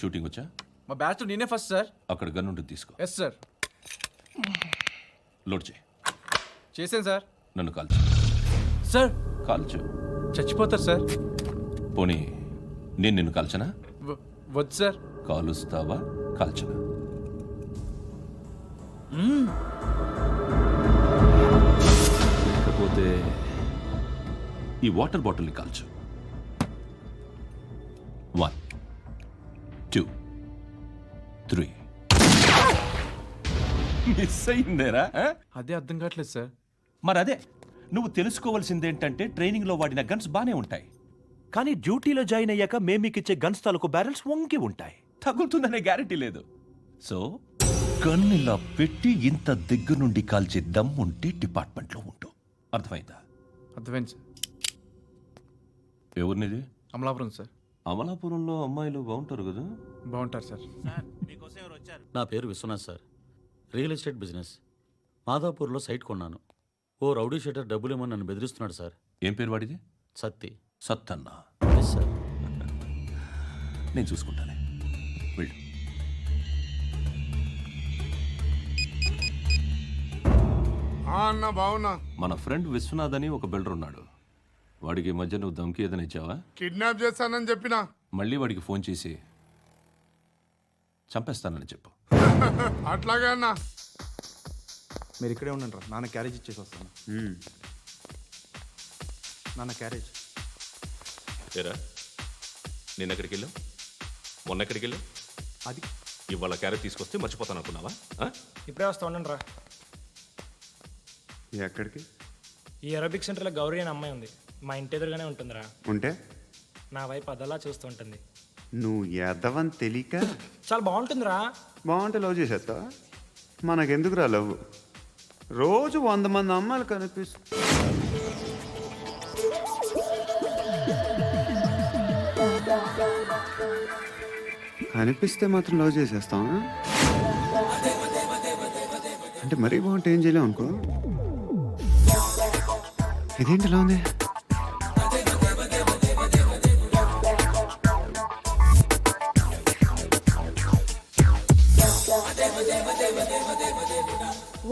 Shooting వచ్చా? మా batch నేనే ఫస్ట్ సార్. అక్కడ గన్ ఉంటుంది, తీసుకో. Yes sir. లోడ్ చేయి. చేశాను సార్. నన్ను కాల్చు. సార్ కాల్చు. చచ్చిపోతారు సార్. పోనీ నేను నిన్ను కాల్చనా? వద్దు సార్. కాలుస్తావా కాల్చనా? లేకపోతే ఈ వాటర్ బాటిల్ని కాల్చు. 1 2 3. మిస్ అయిందేరా? అదే అర్థం కావట్లేదు సార్. మరి అదే నువ్వు తెలుసుకోవాల్సిందేంటంటే ట్రైనింగ్లో వాడిన గన్స్ బానే ఉంటాయి, కానీ డ్యూటీలో జాయిన్ అయ్యాక మేము మీకు ఇచ్చే గన్స్ తాలూకు బ్యారెల్స్ వంగి ఉంటాయి. తగులుతుందనే గ్యారెంటీ లేదు. సో గన్ ఇలా పెట్టి ఇంత దగ్గర నుండి కాల్చే దమ్ ఉంటే డిపార్ట్మెంట్లో ఉంటూ. అర్థమైందా? అర్థమైంది సార్. ఎవరినిది? అమలాపురం సార్. అమలాపురంలో అమ్మాయిలు బాగుంటారు కదా? బాగుంటారు సార్. నా పేరు Vishwanath sir. Real estate business. మాధాపూర్లో సైట్ కొన్నాను. ఓ రౌడీ షీటర్ డబ్బులేమని నన్ను బెదిరిస్తున్నాడు సార్. ఏం పేరు వాడిది? సత్తి. సత్తన్న. Yes sir. నేను చూసుకుంటానే, వెళ్ళు. అన్న బావున్నా. మన ఫ్రెండ్ విశ్వనాథ్ అని ఒక బిల్డర్ ఉన్నాడు. వాడికి ఈ మధ్య నువ్వు ధమ్కి ఏదైనా ఇచ్చావా? కిడ్నాప్ చేస్తానని చెప్పినా. మళ్ళీ వాడికి ఫోన్ చేసి చంపేస్తానని చెప్పు. అట్లాగే అన్న. మీరు ఇక్కడే ఉండండి రా, నాన్న క్యారేజ్ ఇచ్చేసి వస్తాను. నాన్న క్యారేజ్. ఏరా, నిన్న ఎక్కడికి వెళ్ళావు? మొన్న ఎక్కడికి వెళ్ళావు? అది ఇవాళ క్యారెట్ తీసుకొస్తే మర్చిపోతాను అనుకున్నావా? ఇప్పుడే వస్తా ఉండండి రా. ఎక్కడికి? ఈ అరబిక్ సెంటర్లో గౌరీ అనే అమ్మాయి ఉంది. మా ఇంటి ఎదురుగానే ఉంటుందిరా. ఉంటే నా వైపు అదలా చూస్తూ ఉంటుంది. నువ్వు ఎదవని తెలియక చాలా బాగుంటుందిరా. బాగుంటే లవ్ చేసేస్తావా? మనకెందుకురా లవ్? రోజు 100 మంది అమ్మాయిలు కనిపిస్తే మాత్రం లవ్ చేసేస్తావా? అంటే మరీ బాగుంటే ఏం చేయలేవు అనుకో. ఇదేంటి ఇలా ఉంది?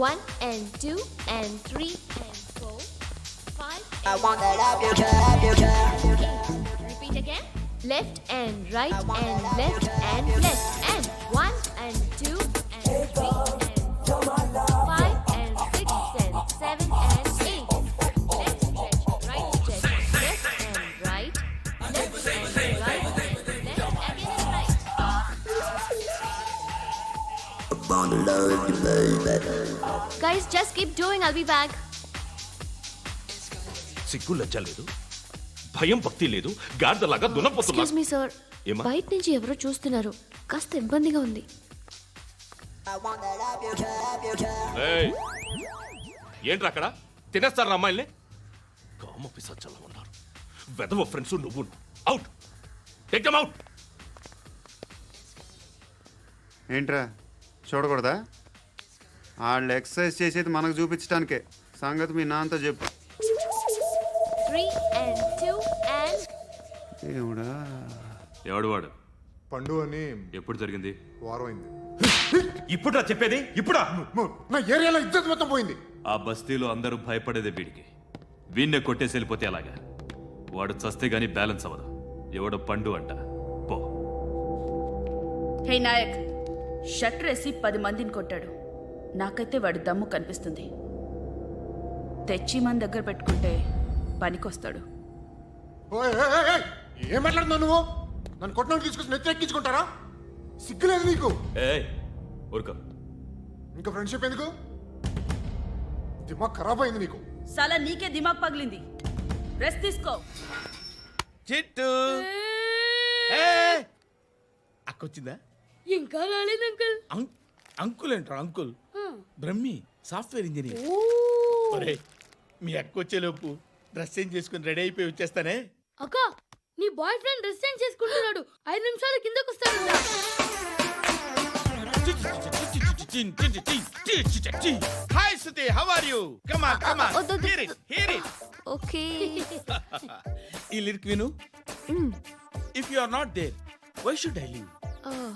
One and two and three and four, 5. I want that up your chair. Repeat again. Left and right and left and left and 1 and 2 and 3 and 4, 5 and 6 and 7 and 8. Left stretch, right stretch, left and right, left and right, left again and right. Guys, just keep doing. I'll be back. సిగ్గు లజ్జ లేదు, భయం భక్తి లేదు, గాడిదలాగా దున్నపోతున్నా. Excuse me, sir. ఏమా? బయట నుంచి ఎవరో చూస్తున్నారు. కాస్త ఇబ్బందిగా ఉంది. I want that up your chair. ఏయ్, ఏంట్రా అక్కడ? తినేస్తారా అమ్మాయిల్ని? కామ పిశాచాలా ఉన్నారు. వెదవ ఫ్రెండ్స్ నువ్వు. Out, take them out. ఏంట్రా చూడకూడదా? వాళ్ళు ఎక్సర్సైజ్ చేసేది మనకు చూపించడానికే. సంగతి మీ నాన్నతో చెప్పు. 3 and 2 and ఏమిడా? ఎవడు వాడు? పండు అని ఎప్పుడు జరిగింది? వారం అయింది. ఇప్పుడా చెప్పేది? ఇప్పుడా? నా ఏరియాలో ఇజ్జత్ మొత్తం పోయింది. ఆ బస్తీలో అందరూ భయపడేదే వీడికి. వీణ్ణే కొట్టేసి వెళ్ళిపోతే అలాగా. వాడు చస్తే గానీ బ్యాలెన్స్ అవ్వదు. ఎవడో పండు అంట. పో. హే నాయక్, షట్టర్ వేసి 10 మందిని కొట్టాడు. నాకైతే వాడి దమ్ము కనిపిస్తుంది. తెచ్చి మన దగ్గర పెట్టుకుంటే పనికొస్తాడు. ఏం మాట్లాడుతున్నావు నువ్వు? నన్ను కొట్టడానికి తీసుకొచ్చి నెత్తెక్కించుకుంటారా? సిగ్గులేదు నీకు? ఊరుకో. ఇంకా ఫ్రెండ్షిప్ ఎందుకు? దిమాగ్ ఖరాబ్ అయింది నీకు. సలా నీకే దిమాగ్ పగిలింది. రెస్ట్ తీసుకో. చిట్టు అక్కొచ్చిందా? ఇంకా రాలేదు అంకుల్. అంకుల్ ఏంట్రా అంకుల్? Brahmi software engineer. ఒరే, మీ అక్కొచ్చేలోపు డ్రెస్ చేంజ్ చేసుకుని రెడీ అయిపోయి వచ్చేస్తానే. అక్క, నీ బాయ్ ఫ్రెండ్ డ్రెస్ చేంజ్ చేసుకుంటున్నాడు. 5 నిమిషాలు కిందకు వస్తాడు. Hi Suti, how are you? Come on come on, hear it hear it. Okay. ఈ లిరిక్ విను. If you are not there, why should I live?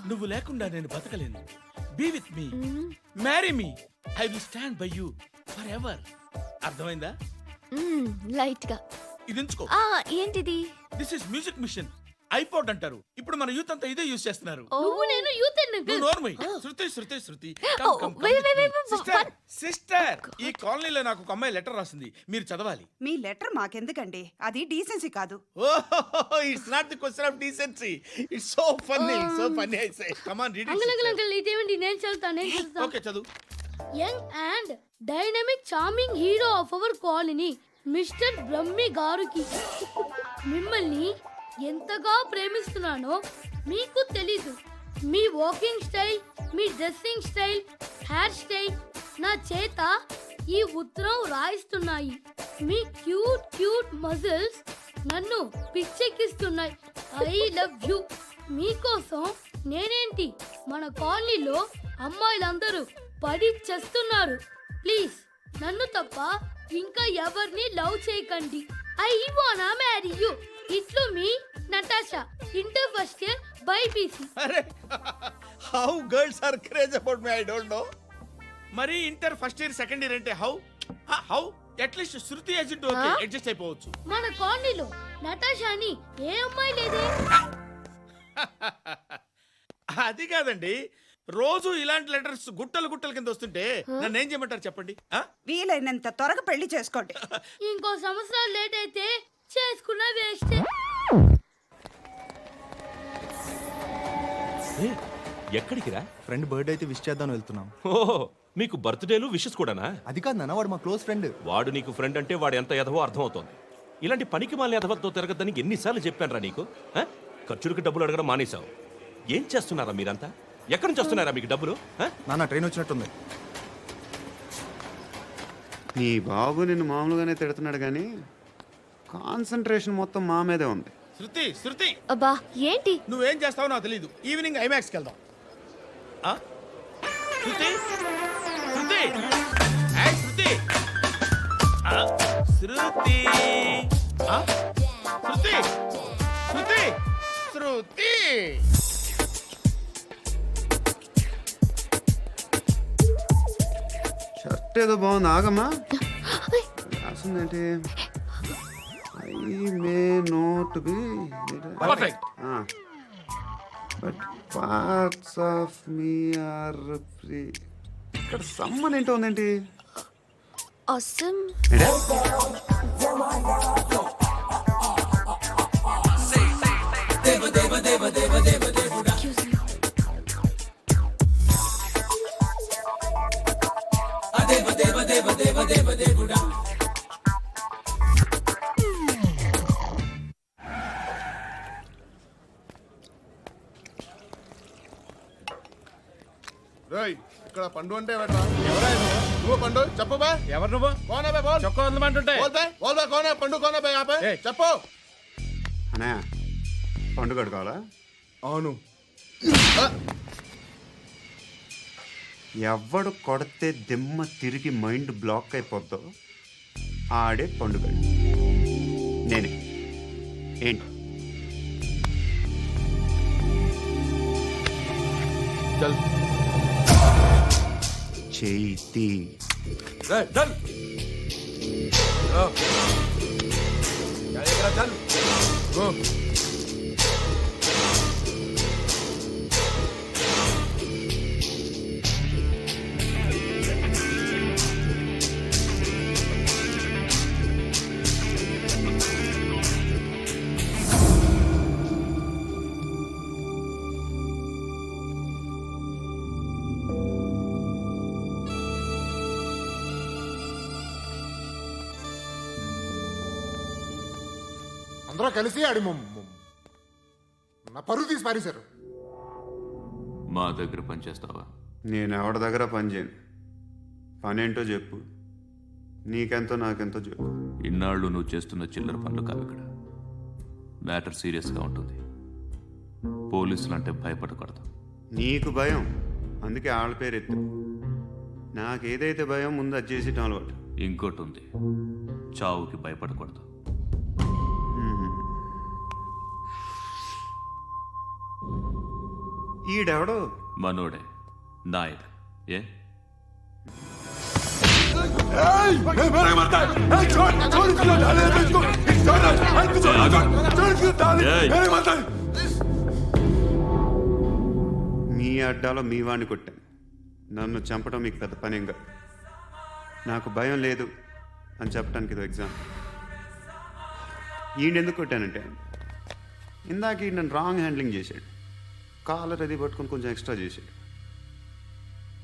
నువ్వు లేకుండా నేను బతకలేను. Be with me, marry me, I will stand by you forever. అర్థమైందా? Light గా. ఇది ఉంచుకో. ఏంటిది? This is music machine, iPod అంటారు. ఇప్పుడు మన యూత్ అంతా ఇదే యూజ్ చేస్తున్నారు. నువ్వు నేను యూత్ నువ్వు నోర్మై. శృతి శృతి శృతి. సిస్టర్, ఈ కాలనీలో నాకు ఒక అమ్మాయి లెటర్ రాసింది, మీరు చదవాలి. మీ లెటర్ మాకెందుకండి, అది డీసెన్సీ కాదు. It's not the question of decency, it's so funny, so funny. I say come on read uncle it. Uncle ఇదేంటి? నేను చదువుతాను. ఓకే చదువు. Young and dynamic charming hero of our colony mister Brahmi గారికి మిమ్మల్ని ఎంతగా ప్రేమిస్తున్నానో మీకు తెలీదు. మీ వాకింగ్ స్టైల్, మీ dressing style, hair style నా చేత ఈ ఉత్తరం రాయిస్తున్నాయి. మీ క్యూట్ క్యూట్ మజిల్స్ నన్ను పిచ్చెక్కిస్తున్నాయి. I love you. మీకోసం నేనేంటి, మన కాలనీలో అమ్మాయిలందరూ పడి చేస్తున్నారు. ప్లీజ్ నన్ను తప్ప ఇంకా ఎవరిని లవ్ చేయకండి. ఐ వానా మ్యారీ యూ. ఇట్లు మీ Natasha, inter first year BiPC. అరే, how girls are craze about me I don't know. మరి inter first year second year అంటే how how at least Shruti agent okay adjust అయిపోవచ్చు. మన కాలనీలో నటాషా అని ఏ అమ్మాయి లేదే. అది కాదండి, రోజు ఇలాంటి లెటర్స్ గుట్టలు గుట్టల కింద వస్తుంటే నన్ను ఏం చేయమంటారు చెప్పండి? వీలైనంత త్వరగా పెళ్లి చేసుకోండి. ఇంకో సంవత్సరాలు లేట్ అయితే చేసుకున్న వేస్ట్. ఎక్కడికి రా? ఫ్రెండ్ బర్త్డే అయితే విష్ చేద్దాం వెళ్తున్నాం. ఓహో, మీకు బర్త్డేలు విషెస్ కూడానా? అది కాదు నాన్న, వాడు మా క్లోజ్ ఫ్రెండ్. వాడు నీకు ఫ్రెండ్ అంటే వాడు ఎంత ఎదవో అర్థమవుతోంది. ఇలాంటి పనికి మాలిన ఎదవతో తిరగద్దని ఎన్నిసార్లు చెప్పానురా నీకు? ఖర్చులకు డబ్బులు అడగడం మానేశావు. ఏం చేస్తున్నారా మీరంతా? ఎక్కడి నుంచి వస్తున్నారా మీకు డబ్బులు? నాన్న ట్రైన్ వచ్చినట్టుంది. నీ బాబు నిన్ను మామూలుగానే తిడుతున్నాడు కానీ కాన్సన్ట్రేషన్ మొత్తం మా మీదే ఉంది. శృతి శృతి, అబ్బా ఏంటి? నువ్వేం చేస్తావో నాకు తెలీదు. ఈవినింగ్ ఐమాక్స్కి వెళ్దాం. శృతి శృతి, ఏయ్ శృతి, శృతి, శృతి, శృతి, శృతి. షర్ట్ ఏదో బాగుంది, ఆగమ్మా. రాసిందేంటి? I may not be perfect. But parts of me are free. ఇక్కడ సమ్మన్ ఏంటో ఉందేంటి? Awesome. Excuse me. రేయ్, ఇక్కడ పండు అంటే ఎవరా? నువ్వు పండు చెప్పు బా. ఎవరు నువ్వు? కోనా బే బోల్. చొక్కా వదలమంటుంటే బోల్ బే కోనా పండు కోనా బే ఆపే చెప్పు. అనే పండు కడుకోవాలా? అవును. ఎవడు కొడితే దిమ్మ తిరిగి మైండ్ బ్లాక్ అయిపోద్దో ఆడే పండుగ. నేనే. ఏంటి? చేతి అందరూ కలిసి ఆడి నా పరువు తీసి పారేశారు. మా దగ్గర పనిచేస్తావా? నేను ఎవరి దగ్గర పని చేయను. పనేంటో చెప్పు. నీకెంతో నాకెంతో చెప్పు. ఇన్నాళ్ళు నువ్వు చేస్తున్న చిల్లర పనులు కావు ఇక్కడ. మ్యాటర్ సీరియస్గా ఉంటుంది. పోలీసులు అంటే భయపడకూడదు. నీకు భయం, అందుకే ఆళ్ళ పేరు ఎత్తు. నాకేదైతే భయం ముందు అది చేసేటం అలవాటు. ఇంకోటి ఉంది, చావుకి భయపడకూడదు. ఈడెవడు మనోడే నాయక్ ఏ మీ అడ్డాలో మీ వాడిని కొట్టాను. నన్ను చంపడం మీకు పెద్ద పనిగా. నాకు భయం లేదు అని చెప్పడానికి ఇది ఎగ్జామ్. ఈయన ఎందుకు కొట్టానంటే ఇందాక ఈయన నన్ను రాంగ్ హ్యాండ్లింగ్ చేశాడు. కాలర్ అది పట్టుకొని కొంచెం ఎక్స్ట్రా చేశాడు.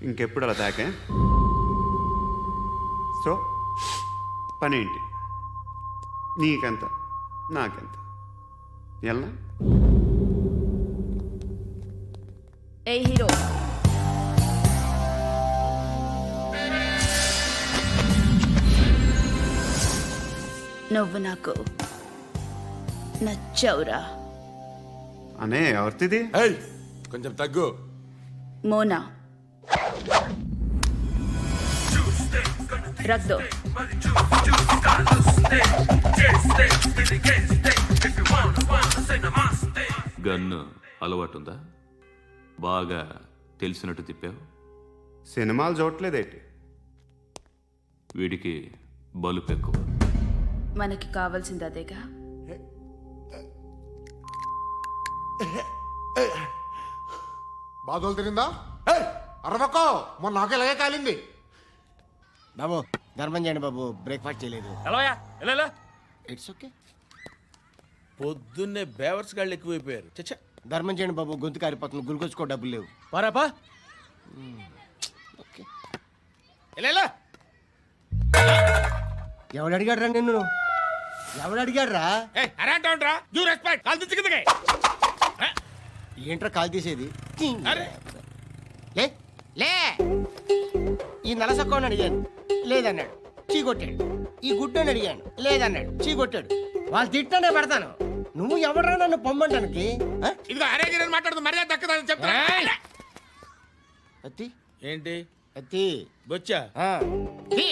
ఇంకెప్పుడు అలా తాకే. సో పని ఏంటి? నీకెంత నాకెంత ఎలా? ఏ హీరో నువ్వు నాకు నచ్చవురా. అనే ఎవరిది? కొంచెం తగ్గు. మోనా రక్ దో. గన్ను అలవాటుందా? బాగా తెలిసినట్టు తిప్పావు. సినిమాలు చూడట్లేదేంటి? వీడికి బలుపు ఎక్కువ. మనకి కావాల్సింది అదేగా. బాధలు తిరిందా? అరవకో, మొన్న నాకు ఇలాగే కాలింది. బాబు ధర్మం చేయండి బాబు, బ్రేక్ఫాస్ట్ చేయలేదు. It's okay. పొద్దున్నే బేవర్స్ గాళ్ళు ఎక్కువైపోయారు. చచ్చా, ధర్మం చేయండి బాబు, గొంతు కారిపోతుంది, గురికొచ్చుకో డబ్బులు లేవు. పారాపా. ఓకే. ఎవడు అడిగాడు రా నిన్ను? ఎవడు అడిగాడు రా? ఏంట్రా కాల్ తీసేది? లే లే. ఈ నలసక్కని అడిగాను, లేదన్నాడు, చీ కొట్టాడు. ఈ గుడ్డని అడిగాను, లేదన్నాడు, చీ కొట్టాడు. వాళ్ళు తిట్టానే పడతాను. నువ్వు ఎవడరా నన్ను పొమ్మంటానికి? అత్తి ఏంటి అత్తి బొచ్చా? ఆ. తీ.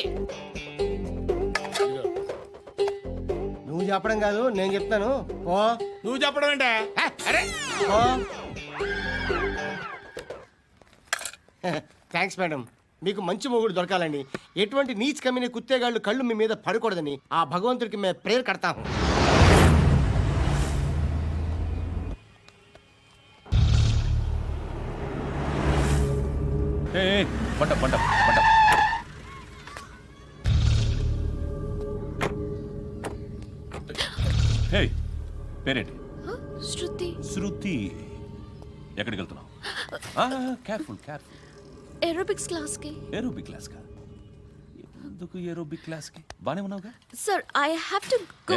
నువ్వు చెప్పడం కాదు, నేను చెప్తాను. ఓ నువ్వు చెప్పడం ఏంటే? అరే ఓ. Thanks madam. మీకు మంచి మొగుడు దొరకాలని, ఎటువంటి నీచ్ కమ్మిన కుత్తేగాళ్ళు కళ్ళు మీ మీద పడకూడదని ఆ భగవంతుడికి మేము ప్రేయర్ కడతాము. పంట పంట పంట. హే, పేరేంటి? శృతి. శృతి. ఎక్కడికి వెళ్తున్నావు? Careful careful. ఏరోబిక్స్ క్లాస్ కి. ఏరోబిక్ క్లాస్ కా? ఎందుకు ఏరోబిక్ క్లాస్ కి? బానే ఉన్నావుగా? Sir I have to go.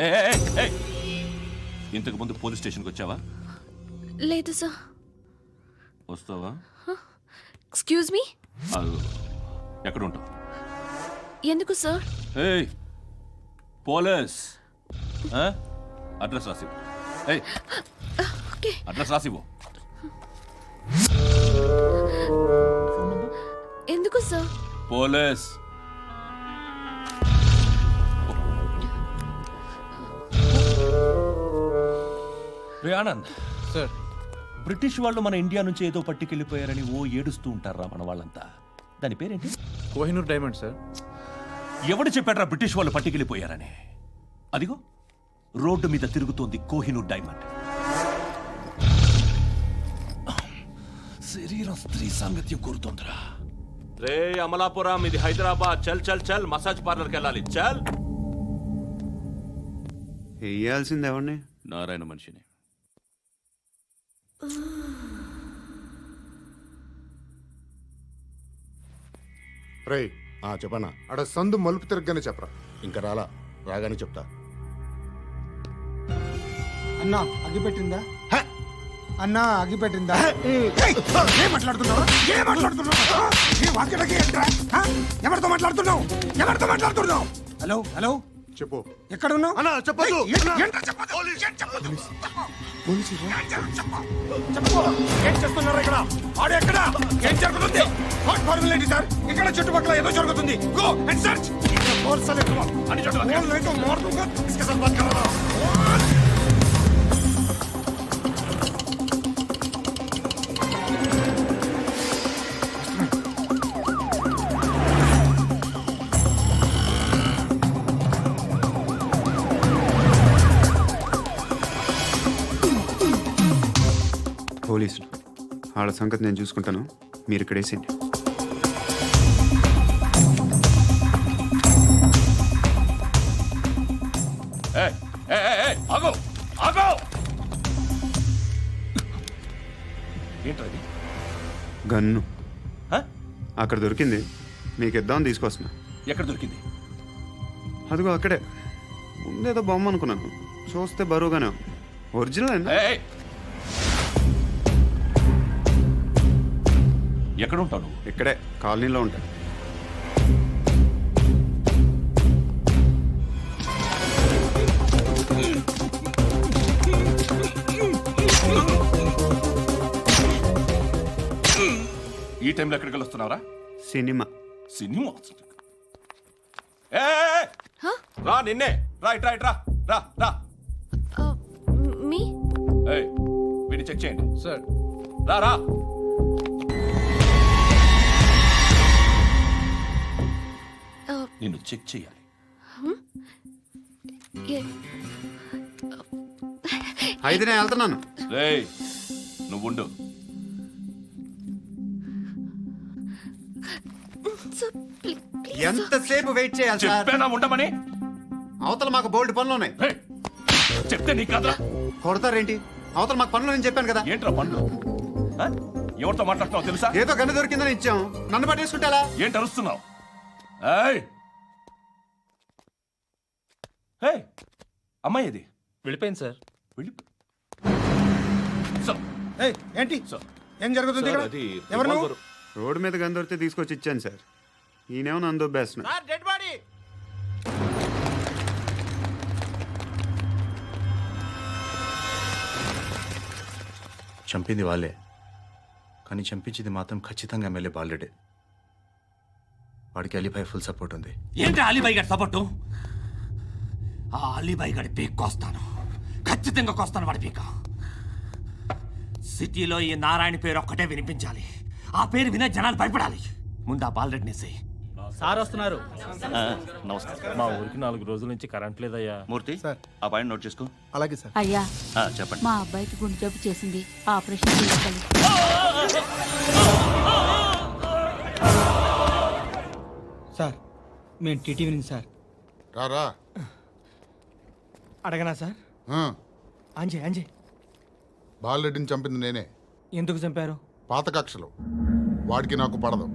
ఇంతకు ముందు పోలీస్ స్టేషన్కి వచ్చావా? లేదు సార్. వస్తావా? Excuse me. ఎక్కడ ఉంటావు? ఎందుకు సార్? ఏయ్ పోలీస్, అడ్రస్ రాసివ్వు. ఏయ్ ఓకే. అడ్రస్ రాసివ్వు. ఎందుకు సార్? పోలీస్. రే ఆనంద్ సార్. బ్రిటిష్ వాళ్ళు మన ఇండియా నుంచి ఏదో పట్టుకెళ్ళిపోయారని ఓ ఏడుస్తూ ఉంటారా మన వాళ్ళంతా. దాని పేరేంటి? Kohinoor diamond sir. ఎవడు చెప్పాడ్రా బ్రిటిష్ వాళ్ళు పట్టుకెళ్ళిపోయారని? అదిగో రోడ్డు మీద తిరుగుతోంది కోహినూర్ డైమండ్. శరీరం స్త్రీ సాంగత్యం కోరుతోందిరా. రే అమలాపురం, ఇది హైదరాబాద్. చల్ చల్ చల్, మసాజ్ పార్లర్కి వెళ్ళాలి. చల్. వేయాల్సింది ఎవరిని? నారాయణ మనిషిని. రై చెప్పనా, అక్కడ సందు మలుపు తిరగగానే చెప్పరా. ఇంకా రాగానే చెప్తా. అన్నా అగ్గి పెట్టిందా? అన్నా అగ్గి పెట్టిందా? ఏం మాట్లాడుతున్నావు? ఏం మాట్లాడుతున్నావు? ఏ వాక్యలకి ఏంట్రా? ఎవరితో మాట్లాడుతున్నావు? ఎవరితో మాట్లాడుతున్నావు? హలో హలో, చెప్పు. ఎక్కడ ఉన్నావు? అన్నా చెప్పదు. ఏం చేస్తున్నారు ఇక్కడ? ఆడు ఎక్కడ? ఏం జరుగుతుంది? వాట్ ఫార్మల్ ఏంటి సార్? ఇక్కడ చుట్టుపక్కల ఏదో జరుగుతుంది. Go and search. Force let go. అని చెప్పండి. ఫోన్ లేతో మార్ दूंगा. इसके साथ बात कर रहा हूं. వాళ్ళ సంగతి నేను చూసుకుంటాను, మీరు ఇక్కడ వేసేయండి. ఆగో ఆగో ఏంటది? గన్ను హ? అక్కడ దొరికింది, మీకు ఇద్దామని తీసుకొస్తున్నా. ఎక్కడ దొరికింది? అదిగో అక్కడే. ముందేదో బొమ్మ అనుకున్నాను, చూస్తే బరువుగానే ఉంది. ఒరిజినల్ అండి. ఏయ్! ఎక్కడ ఉంటావు నువ్వు? ఇక్కడే కాలనీలో ఉంటాయి. ఈ టైంలో ఎక్కడికి వస్తున్నావురా? సినిమా. సినిమా? ఏయ్! రా నిన్నే, రా ఇట్రా ఇట్రా, రా రా. మీ ఏయ్, వీడిని చెక్ చేయండి సార్. రా రా. నిన్ను చెక్ చేయాలి. అయితే నేను వెళ్తున్నాను. రేయ్, నువ్వుండు. ఎంతసేపు వెయిట్ చేయాలి సార్? చెప్పేనా ఉండమని? అవతల మాకు బోల్డ్ పనులు ఉన్నాయి. రేయ్, చెప్తే నీకు కదరా? కొడతారేంటి? అవతల మాకు పనులు నేను చెప్పాను కదా. ఏంట్రా పండ్లు? ఆ? ఎవరితో మాట్లాడుతున్నావు తెలుసా? ఏదో గన్ను దొరికిందని ఇచ్చాం, నన్ను పట్టేసుకుంటా. ఏంటి అరుస్తున్నావు? ఏయ్! ఏయ్! అమ్మాయి ఇది వెళ్ళిపోయింది సార్. వెళ్ళి సార్, ఏయ్, ఏంటి సార్. ఏం జరుగుతుంది ఇక్కడ? ఎవరు నువ్వు? రోడ్డు మీద గన్ను దొరికితే తీసుకొచ్చి ఇచ్చాను సార్. ఈయనేమో నన్ను దొబ్బేస్తున్నా. Dead body. చంపింది వాళ్ళే, కానీ చంపించింది మాత్రం ఖచ్చితంగా ఎమ్మెల్యే బాలుడే. వాడికి అలీభాయ్ ఫుల్ సపోర్ట్ ఉంది. ఏంటి అలీబాయి గారి సపోర్టు? ఆ అలీబాయి గారి పీక్ కోస్తాను, ఖచ్చితంగా కోస్తాను వాడి పీక. సిటీలో ఈ నారాయణ పేరు ఒక్కటే వినిపించాలి. ఆ పేరు వినే జనాలు భయపడాలి. ముందు ఆ బాలరెడ్డిని వేసేయ్. సార్ వస్తున్నారు. నమస్కారం. మా ఊరికి 4 రోజుల నుంచి కరెంట్ లేదయ్యా. మూర్తి సార్. ఆ పాయింట్ నోట్ చేసుకో. అలాగే సార్. అయ్యా, చెప్పండి. మా అబ్బాయికి గుండె జబ్బు చేసింది, ఆపరేషన్ చేయాలి. సార్ మేము టీటీవీ నుంచి సార్. రారా. అడగనా సార్? అంజే అంజే బాలరెడ్డిని చంపింది నేనే. ఎందుకు చంపారు? పాత కక్షలు, వాడికి నాకు పడదు,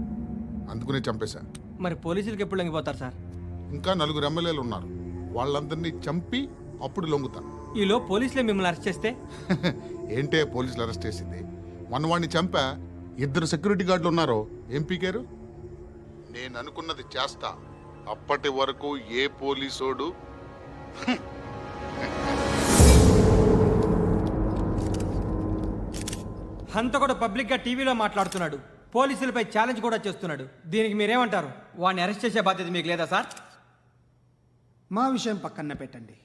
అందుకునే చంపేశా. మరి పోలీసులకు ఎప్పుడు లొంగిపోతారు సార్? ఇంకా 4 ఎమ్మెల్యేలు ఉన్నారు, వాళ్ళందరినీ చంపి అప్పుడు లొంగుతా. ఈలో పోలీసులే మిమ్మల్ని అరెస్ట్ చేస్తే? ఏంటే పోలీసులు అరెస్ట్ చేసింది? మొన్న వాడిని చంపా, 2 సెక్యూరిటీ గార్డులు ఉన్నారు, ఏం పీకారు? నేను అనుకున్నది చేస్తా, అప్పటి వరకు ఏ పోలీసోడు హంతకుడు పబ్లిక్ గా టీవీలో మాట్లాడుతున్నాడు, పోలీసులపై ఛాలెంజ్ కూడా చేస్తున్నాడు. దీనికి మీరేమంటారు? వాడిని అరెస్ట్ చేసే బాధ్యత మీకు లేదా సార్? మా విషయం పక్కన పెట్టండి,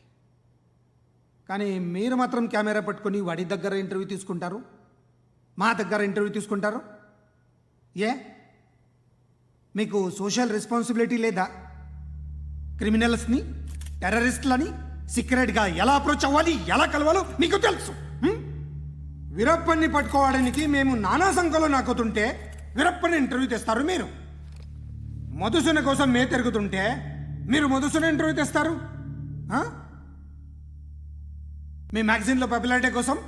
కానీ మీరు మాత్రం కెమెరా పట్టుకొని వాడి దగ్గర ఇంటర్వ్యూ తీసుకుంటారు, మా దగ్గర ఇంటర్వ్యూ తీసుకుంటారు. ఏ మీకు సోషల్ రెస్పాన్సిబిలిటీ లేదా? క్రిమినల్స్ని, టెర్రరిస్టులని సీక్రెట్గా ఎలా అప్రోచ్ అవ్వాలి, ఎలా కలవాలో మీకు తెలుసు. వీరప్పన్ని పట్టుకోవడానికి మేము నానా సంఖ్యలో నాకుతుంటే వీరప్పని ఇంటర్వ్యూ తెస్తారు మీరు. మధుసూన కోసం మే తిరుగుతుంటే మీరు మధుసూన ఇంటర్వ్యూ తెస్తారు. మీ మ్యాగజైన్లో పాపులారిటీ కోసం,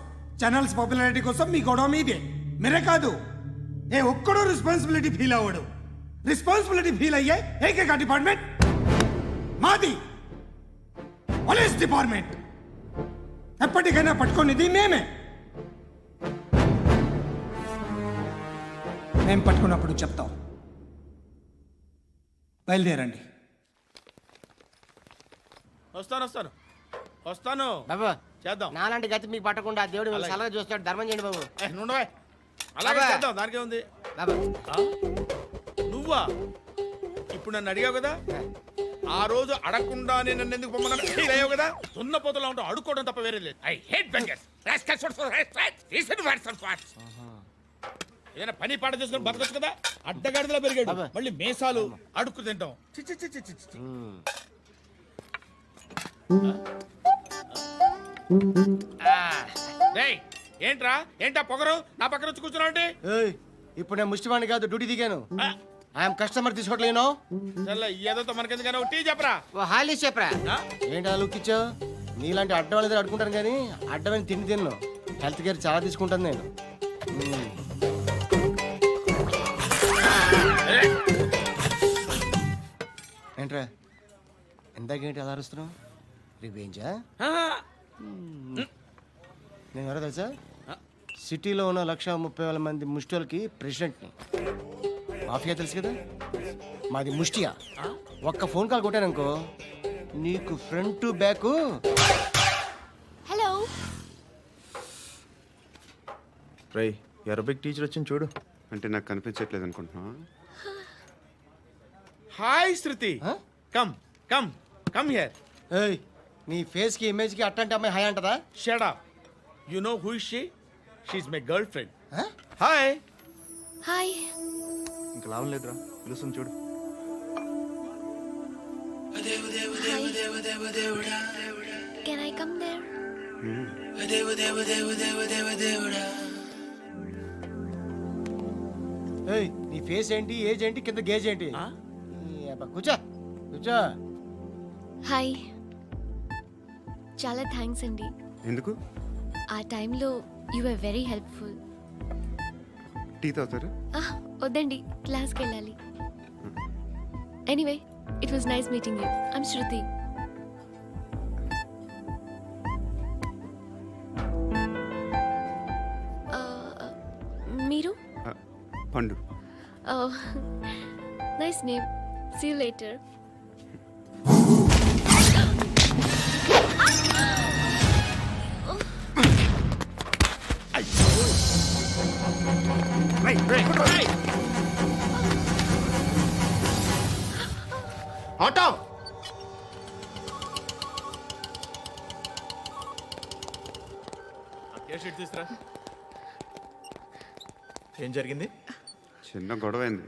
ఛానల్స్ పాపులారిటీ కోసం మీ గొడవ మీదే. మీరే కాదు, ఏ ఒక్కడో రెస్పాన్సిబిలిటీ ఫీల్ అవ్వడు. రెస్పాన్సిబిలిటీ ఫీల్ అయ్యే ఏకైక డిపార్ట్మెంట్ మాది, పోలీస్ డిపార్ట్మెంట్. ఎప్పటికైనా పట్టుకునేది మేమే. మేము పట్టుకున్నప్పుడు చెప్తాం. బయలుదేరండి. వస్తాను బాబు చేద్దాం. నాలాంటి గతి మీకు పట్టకుండా దేవుడు మిమ్మల్ని సలహా చూస్తాడు. ధర్మం చేయండి బాబు. నుండవే, అలాగే బాబా. చేద్దాం, దానికే ఉంది. బాబు నువ్వా ఇప్పుడు నన్ను అడిగావు కదా, ఆ రోజు అడగకుండా నేను నన్ను ఎందుకు పొమ్మన్నాను ఫీల్ అయ్యావు కదా. సున్న పోతలా ఉంటావు, అడుక్కోవడం తప్ప వేరే లేదు. I hate bangers. ఏదైనా పని పాట చేసుకుని బతకొచ్చు కదా. అడ్డగాడిదలా పెరిగాడు, మళ్ళీ మేసాలు అడుక్కు తింటాం. చి చి చి చి చి చి. రేయ్, ఏంట్రా ఏంటా పొగరు నా పక్కన వచ్చి కూర్చున్నావు అంటే ఏయ్, ఇప్పుడు నేను ముష్టివాణి కాదు, డ్యూటీ దిగాను. ఐఎమ్ కస్టమర్ తీసుకోవట్లేను. చల్ల ఏదో మనకెందుకైనా టీ చెప్పరా హాలీ చెప్పరా. ఏంటి ఆ లుక్ ఇచ్చావు? నీలాంటి అడ్డం అనేది అడుకుంటాను కానీ అడ్డమైన తిండి తిన్ను. హెల్త్ కేర్ చాలా తీసుకుంటాను నేను. ఏంట్రా ఇందాకేంటి అలా అరుస్తున్నావు? రివేంజా? నేను ఎవరో తెలుసా? సిటీలో ఉన్న 130,000 మంది ముష్టిలకి ప్రెసిడెంట్ని. మాఫియా తెలుసు కదా, మాది ముష్టియా. ఒక్క ఫోన్ కాల్ కొట్టాననుకో నీకు ఫ్రంట్ టు బ్యాక్. హలో. రై అరబిక్ టీచర్ వచ్చింది చూడు. అంటే నాకు కనిపించట్లేదు అనుకుంటున్నా. Hi Shruti. Come come come here. ఏయ్, నీ ఫేస్ కి ఇమేజ్ కి అట్టంటే అమ్మాయి హాయ్ అంటదా? Shut up. You know who is she? She is my girlfriend. Hi. Hi. ఇంకా లాభం లేదురా, పిలుస్తుంది చూడు. Can I come there? ఏయ్, నీ ఫేస్ ఏంటి, ఏజ్ ఏంటి, కింద గేజ్ ఏంటి? ఈ అబ్బా, కూర్చో కూర్చో. హాయ్. చాలా థ్యాంక్స్ అండి. ఎందుకు? ఆ టైంలో you are very helpful. Tea తాగుతారా? వద్దండి, క్లాస్కి వెళ్ళాలి. Anyway, it was nice meeting you. I'm Shruti. మీరు? Pandu. Nice name. See you later. Auto తీసురా. ఏం జరిగింది? చిన్న గొడవ అయింది.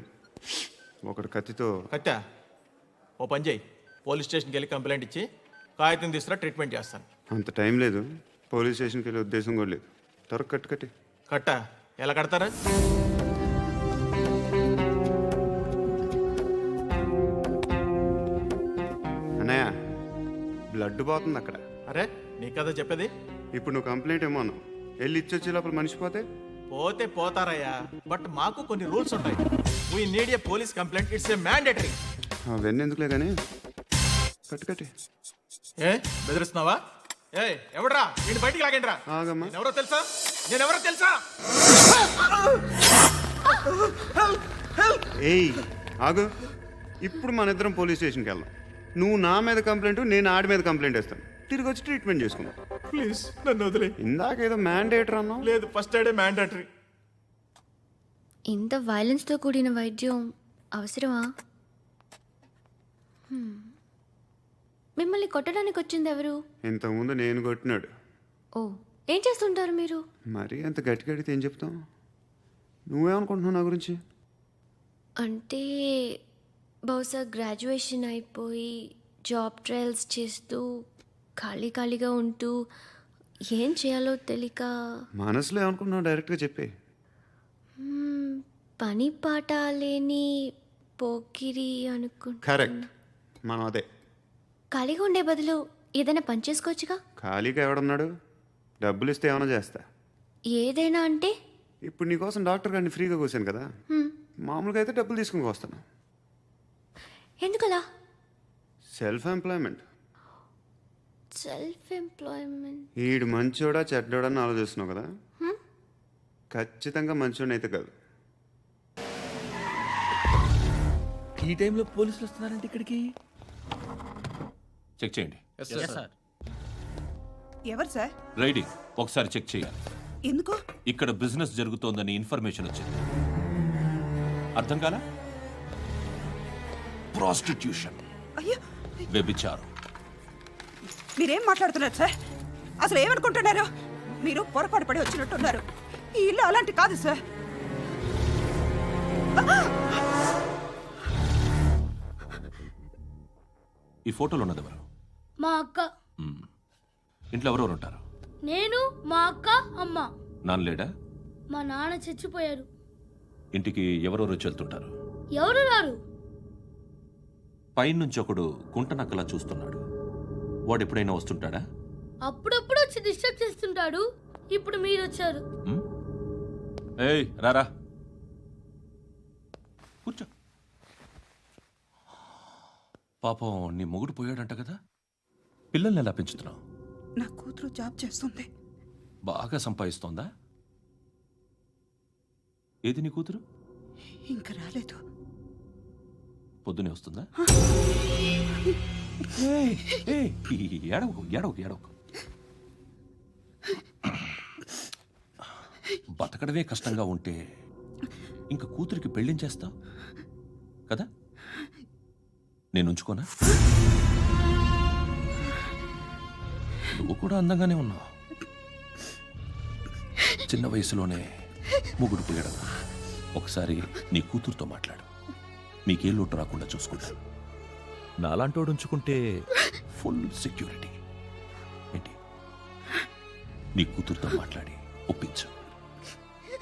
ఒకడు కత్తితో. కట్టా ఓ పని చేయి, పోలీస్ స్టేషన్కి వెళ్ళి కంప్లైంట్ ఇచ్చి కాగితం తీసుకురా, ట్రీట్మెంట్ చేస్తాను. అంత టైం లేదు. పోలీస్ స్టేషన్కి వెళ్ళే ఉద్దేశం కూడా లేదు. త్వరగా కట్టి. కట్టా ఎలా కడతారా? అన్నయ్య, బ్లడ్ పోతుంది అక్కడ. అరే నీ కదా చెప్పేది. ఇప్పుడు నువ్వు కంప్లైంట్ ఏమో అన్నావు. వెళ్ళి ఇచ్చొచ్చే లోపల మనిషి పోతే పోతే పోతారయ్యా, బట్ మాకు కొన్ని రూల్స్ ఉంటాయి. We need a police complaint, it's a mandatory. అవన్నీ ఎందుకులే కానీ కట్టి. ఏ బెదిరిస్తున్నావా? ఏ ఎవడ్రా నేను బయటికి లాగండి రా. ఆగమ్మా. నేనెవరో తెలుసా? ఏయ్ ఆగు. ఇప్పుడు మన ఇద్దరం పోలీస్ స్టేషన్కి వెళ్దాం. నువ్వు నా మీద కంప్లైంట్, నేను ఆడి మీద కంప్లైంట్ వేస్తాను. తిరిగి వచ్చి ట్రీట్మెంట్ చేసుకుందాం. ప్లీజ్ నన్ను వదిలే. ఇందాకేదో మ్యాండేటర్ అన్నావు. లేదు, ఫస్ట్ ఎయిడే మ్యాండేటరీ. ఇంత వైలెన్స్తో కూడిన వైద్యం అవసరమా? మిమ్మల్ని కొట్టడానికి వచ్చింది ఎవరు? ఇంతకుముందు నేను కొట్టినాడు. ఓ, ఏం చేస్తుంటారు మీరు? మరి అంత గట్టి గడితే ఏం చెప్తావు? నువ్వేమనుకుంటున్నావు నా గురించి? అంటే బహుశా గ్రాడ్యుయేషన్ అయిపోయి జాబ్ ట్రయల్స్ చేస్తూ ఖాళీగా ఉంటూ ఏం చేయాలో తెలియక. మనసులో ఏమనుకుంటున్నావు డైరెక్ట్గా చెప్పే. పని పాట లేని పోకిరి అనుకుంటా. కరెక్ట్, మనం అదే. ఖాళీగా ఉండే బదులు ఏదైనా పని చేసుకోవచ్చుగా. ఖాళీగా ఎవడున్నాడు? డబ్బులు ఇస్తే ఏమైనా చేస్తా. ఏదైనా అంటే? ఇప్పుడు నీకోసం డాక్టర్ గారిని ఫ్రీగా కూర్చాను కదా. మామూలుగా అయితే డబ్బులు తీసుకుని వస్తాను. ఎందుకలా? Self employment. ఈడు మంచోడా చెడ్డోడా అని ఆలోచిస్తున్నావు కదా. ఖచ్చితంగా మంచోడని అయితే కాదు. ఈ టైంలో పోలీసులు వస్తున్నారంటే ఇక్కడికి. చెక్ చేయండి. ఎవరు సార్? రైడింగ్ ఒకసారి చెక్ చేయాలి. ఎందుకు? ఇక్కడ బిజినెస్ జరుగుతోందని ఇన్ఫర్మేషన్ వచ్చింది. అర్థం కాలా? ప్రాస్టిట్యూషన్, అయ్యో, వ్యభిచారం. మీరేం మాట్లాడుతున్నారు సార్? అసలు ఏమనుకుంటున్నారు? మీరు పొరపాటు పడి వచ్చినట్టున్నారు. ఈ ఇల్లు అలాంటి కాదు సార్. ఈ ఫోటోలో ఉన్నది ఎవరు? మా అక్క. ఇంట్లో ఎవరెవరు ఉంటారు? నేను, మా అక్క, అమ్మ. నాన్నలేడా? మా నాన్న చచ్చిపోయారు. ఇంటికి ఎవరెవరు వచ్చి వెళ్తుంటారు? ఎవరు రారు. పైనుంచి ఒకడు గుంటనక్కలా చూస్తున్నాడు. వాడు ఎప్పుడైనా వస్తుంటాడా? అప్పుడప్పుడు వచ్చి డిస్టర్బ్ చేస్తుంటాడు. ఇప్పుడు మీరు వచ్చారు. ఏయ్ రారా, కూర్చో. పాపం నీ మొగుడు పోయాడంట కదా, పిల్లల్ని ఎలా పెంచుతున్నావు? నా కూతురు జాబ్ చేస్తుంది. బాగా సంపాదిస్తోందా? ఏది నీ కూతురు? ఇంకా రాలేదు. పొద్దునే వస్తుందా? ఏయ్, ఏయ్, ఏడవకు ఏడవకు ఏడవకు. బతకడమే కష్టంగా ఉంటే ఇంక కూతురికి పెళ్ళించేస్తావు కదా? నేను ఉంచుకోనా? నువ్వు కూడా అందంగానే ఉన్నావు. చిన్న వయసులోనే ముగ్గురు పోయడం. ఒకసారి నీ కూతురుతో మాట్లాడు, మీకే లోటు రాకుండా చూసుకుంటాను. నాలాంటోడు ఉంచుకుంటే ఫుల్ సెక్యూరిటీ. ఏంటి, నీ కూతురుతో మాట్లాడి ఒప్పించు.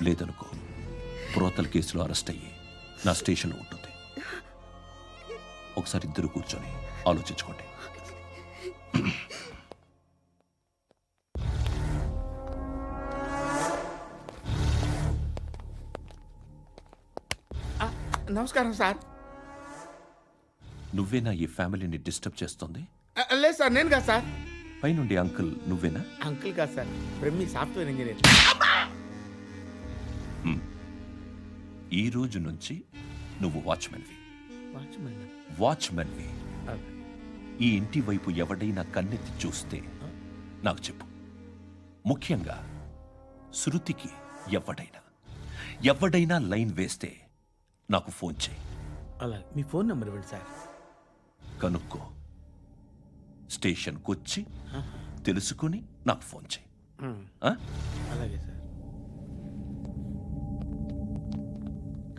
లేదనుకో, ప్రోతల కేసులో అరెస్ట్ అయ్యి నా స్టేషన్లో ఉంటుంది. ఒకసారి ఇద్దరు కూర్చొని ఆలోచించుకోండి. నమస్కారం సార్. నువ్వేనా ఈ ఫ్యామిలీని డిస్టర్బ్ చేస్తుంది? లేదు సార్, నేను కాదు సార్. పైనుండి అంకుల్ నువ్వేనా? అంకుల్ కాదు సార్, బ్రహ్మి సాఫ్ట్వేర్ ఇంజనీర్. ఈ రోజు నుంచి నువ్వు వాచ్మెన్వి. ఈ ఇంటి వైపు ఎవడైనా కన్నెత్తి చూస్తే నాకు చెప్పు. ముఖ్యంగా శృతికి ఎవడైనా లైన్ వేస్తే నాకు ఫోన్ చేయి. అలా మీ ఫోన్ నెంబర్ ఇవ్వండి సార్. కనుక్కో, స్టేషన్కి వచ్చి తెలుసుకుని నాకు ఫోన్ చేయి. అలాగే సార్.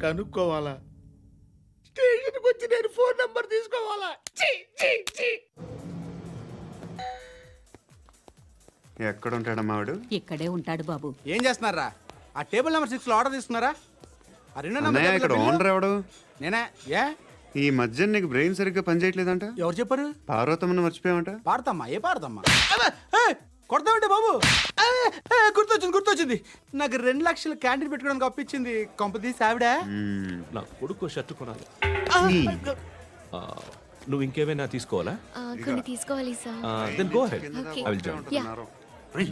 కనుక్కోవాలా? స్టేషన్కి వచ్చి నేను ఫోన్ నంబర్ తీసుకోవాలా? ఎక్కడ ఉంటాడమ్మా వాడు? ఇక్కడే ఉంటాడు బాబు. ఏం చేస్తున్నారా? ఆ టేబుల్ నెంబర్ 6 లో ఆర్డర్ తీసుకున్నారా? ఆ రెండో నెంబర్ అన్నయ్య, ఇక్కడ ఓనర్ ఎవడు? నేనే. ఏ ఈ మధ్య నీకు బ్రెయిన్ సరిగ్గా పనిచేయట్లేదంట. ఎవరు చెప్పారు? పార్వతమ్మను మర్చిపోయామంట. పాడతామ్మా? ఏ పాడతామ్మా? కొడతామంటే బాబు. గుర్తొచ్చింది. నాకు 2 లక్షలు క్యాంటీన్ పెట్టుకోవడానికి అప్పించింది కొంపదీసి ఆవిడ. నా కొడుకు షర్ట్ కొనాలి. నువ్వు ఇంకేమైనా తీసుకోవాలా? కొన్ని తీసుకోవాలి sir. Then go ahead. Okay. I will join.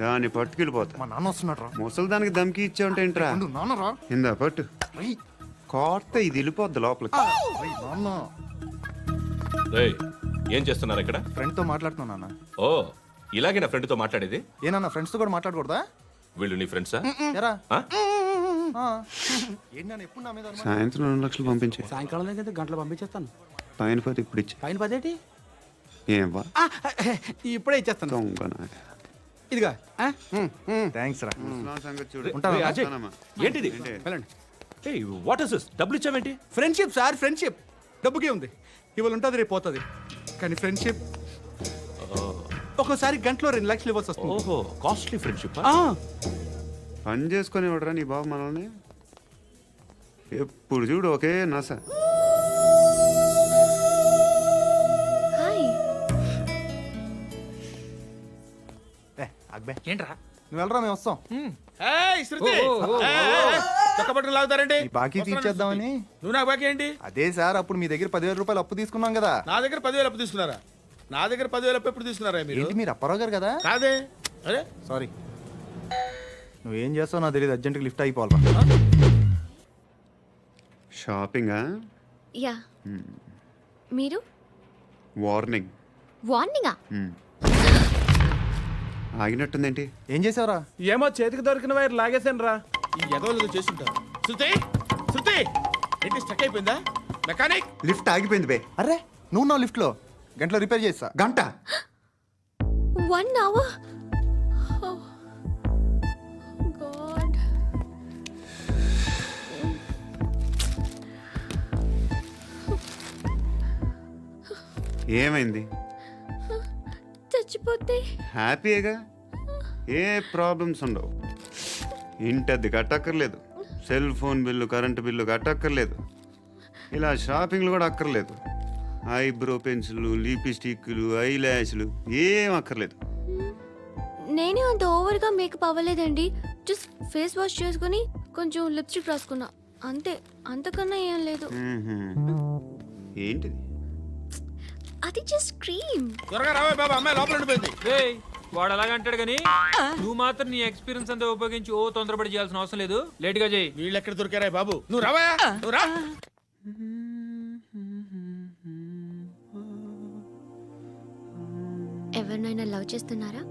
దాన్ని పట్టుకెళ్ళిపోతా. మా నాన్న వస్తున్నాడు రా. ముసలి దానికి దమ్కి ఇచ్చావంటే ఏంట్రా? నాన్నరా. ఇందా పట్టు. కోర్త ఇది వెళ్ళిపోద్ది లోపలికి. నాన్న రేయ్, ఏం చేస్తున్నారు ఇక్కడ? ఫ్రెండ్ తో మాట్లాడుతున్నా నాన్న. ఓ, ఇలాగే నా ఫ్రెండ్తో మాట్లాడేది? ఏనా ఫ్రెండ్స్ తో కూడా మాట్లాడకూడదా? వీళ్ళు నీ ఫ్రెండ్సా? ఎరా ఆ? ఏంటి ఎప్పుడు నా మీద అనుమానం? సాయంత్రం 2 లక్షలు పంపించే. సాయంకాలం దగ్గర గంటలు పంపించేస్తాను. పైన పోతే ఇప్పుడు ఇచ్చే. పైన 10 ఏంటి? ఏం వా ఇప్పుడే ఇచ్చేస్తాను. దొంగనా. ఇదిగా థ్యాంక్స్ రా. సంగతి చూడు. రేయ్, అజయ్, ఏంటిది? వెళ్ళండి. ఏయ్, వాట్ ఇస్ దిస్? డబ్బులు ఇచ్చావేంటి? Friendship sir, friendship. డబ్బుకే ఉంది, ఇవాళ ఉంటుంది రేపు పోతుంది. కానీ ఫ్రెండ్షిప్ ఒక్కోసారి గంటలో 2 లక్షలు ఇవ్వాల్సి వస్తుంది. ఓహో, కాస్ట్లీ ఫ్రెండ్షిప్. పని చేసుకొని ఇవ్వడరా నీ బాబు మనల్ని. ఎప్పుడు చూడు ఒకే నస. హాయ్. అక్బే ఏంట్రా? నువ్వు వెళ్ళరా, మేము వస్తాం. ఏయ్ శృతి, చక్క పట్టుకుని లాగుతారండి. బాకీ తీర్చేద్దామని. నువ్వు నాకు బాకీ ఏంటి? అదే సార్, అప్పుడు మీ దగ్గర 10,000 రూపాయలు అప్పు తీసుకున్నాం కదా. నా దగ్గర 10,000 అప్పు తీసుకున్నారా? నా దగ్గర 10,000 అప్పు ఎప్పుడు తీసుకున్నారా మీరు? ఏంటి మీరు అప్పారావు గారు కదా? కాదే. అరే సారీ. నువ్వేం చేస్తావు నాకు తెలియదు, అర్జెంట్గా లిఫ్ట్ అయిపోవాలి. షాపింగా? యా. మీరు? వార్నింగ్. వార్నింగా? ఆగినట్టుందేంటి? ఏం చేసావురా? ఏమో, చేతికి దొరికిన వైర్ లాగేసాను రా. ఈ ఎదవలు చేస్తుంటారు. శృతి ఏంటి స్టక్ అయిపోయిందా? మెకానిక్. లిఫ్ట్ ఆగిపోయింది బే. అరే నువ్వు నా లిఫ్ట్లో గంటలో రిపేర్ చేస్తా. గంట? 1 hour? Oh, God. ఏమైంది? చచ్చిపోతే? హ్యాపీగా, ఏ ప్రాబ్లమ్స్ ఉండవు. ఇంటి అద్దె కట్టక్కర్లేదు, cell phone bill current bill కట్టక్కర్లేదు, ఇలా షాపింగ్లు కూడా అక్కర్లేదు. ఐబ్రో పెన్సిల్లు, లిప్స్టిక్లు, ఐ ల్యాష్లు ఏం అక్కర్లేదు. నేనే అంత ఓవర్గా మేకప్ అవ్వలేదండి. జస్ట్ ఫేస్ వాష్ చేసుకుని కొంచెం లిప్స్టిక్ రాసుకున్నా అంతే, అంతకన్నా ఏం లేదు. ఏంటిది? అది జస్ట్ క్రీమ్. త్వరగా రావే బాబా, అమ్మాయి లోపల ఉండిపోయింది. వాడు అలాగంటాడు కానీ నువ్వు మాత్రం నీ ఎక్స్పీరియన్స్ అంతా ఉపయోగించి ఓ తొందరపడి చేయాల్సిన అవసరం లేదు. లేట్ గా చేయి. వీళ్ళు ఎక్కడ దొరికారా బాబు? నువ్వు రావా, నువ్వు రా. ఎవరినైనా లవ్ చేస్తున్నారా?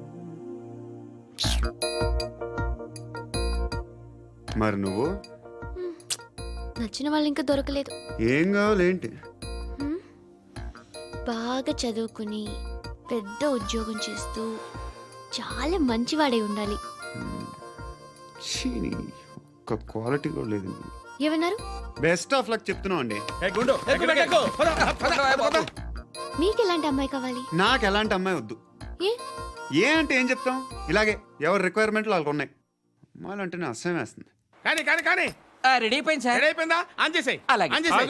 మరి నువ్వు? నచ్చిన వాళ్ళు ఇంకా దొరకలేదు. ఏం కావాలి ఏంటి? బాగా చదువుకుని పెద్ద ఉద్యోగం చేస్తూ చాలా మంచివాడే ఉండాలి. ఒక్క క్వాలిటీ కూడా లేదు. ఏమన్నారు? బెస్ట్ ఆఫ్ లక్ చెప్తున్నావు అండి. మీకు ఎలాంటి అమ్మాయి కావాలి? నాకు ఎలాంటి అమ్మాయి వద్దు. ఏ అంటే ఏం చెప్తాం, ఇలాగే ఎవరి రిక్వైర్మెంట్లు వాళ్ళకు ఉన్నాయి. అమ్మాయిలు అంటేనే అసహ్యం వేస్తుంది. కానీ కానీ కానీ రెడీ అయిపోయింది సార్. రెడీ అయిపోయిందా? ఆన్ చేసేయ్. ఆన్ చేసేయ్.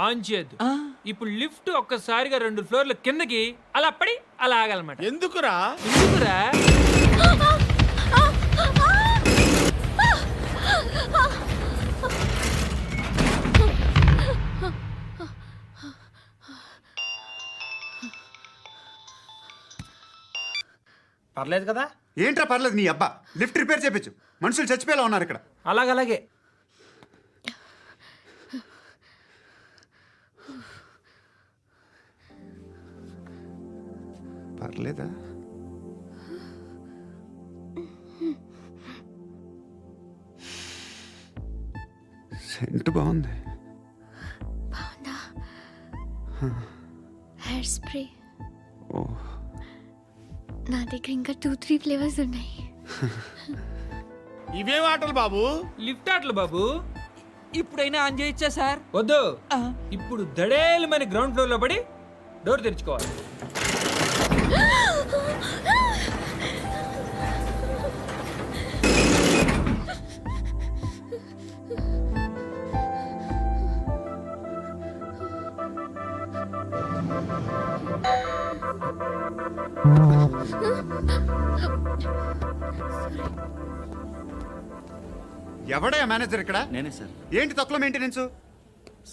ఆన్ చేయద్దు. ఇప్పుడు లిఫ్ట్ ఒక్కసారిగా 2 ఫ్లోర్ల కిందకి అలా పడి అలా ఆగాలన్నమాట. ఎందుకురా? ఎందుకురా? పర్లేదు కదా? ఏంట్రా పర్లేదు నీ అబ్బా. లిఫ్ట్ రిపేర్ చేయించు, మనుషులు చచ్చిపోయేలా ఉన్నారు ఇక్కడ. అలాగే పర్లేదా? సెంట్ బాగుంది. బాగుందా? Hair spray. ఓ, నా దగ్గర ఇంకా 2-3 ఫ్లేవర్స్ ఉన్నాయి. ఇవేం ఆటలు బాబు? లిఫ్ట్ ఆటలు బాబు. ఇప్పుడైనా ఆన్ చేయొచ్చా సార్? వద్దు. ఇప్పుడు దడేలు మన గ్రౌండ్ ఫ్లోర్ లో పడి డోర్ తెరుచుకోవాలి. ఎవడయ్యా మేనేజర్ ఇక్కడ? నేనే సార్. ఏంటి తక్కువ మెయింటెనెన్స్?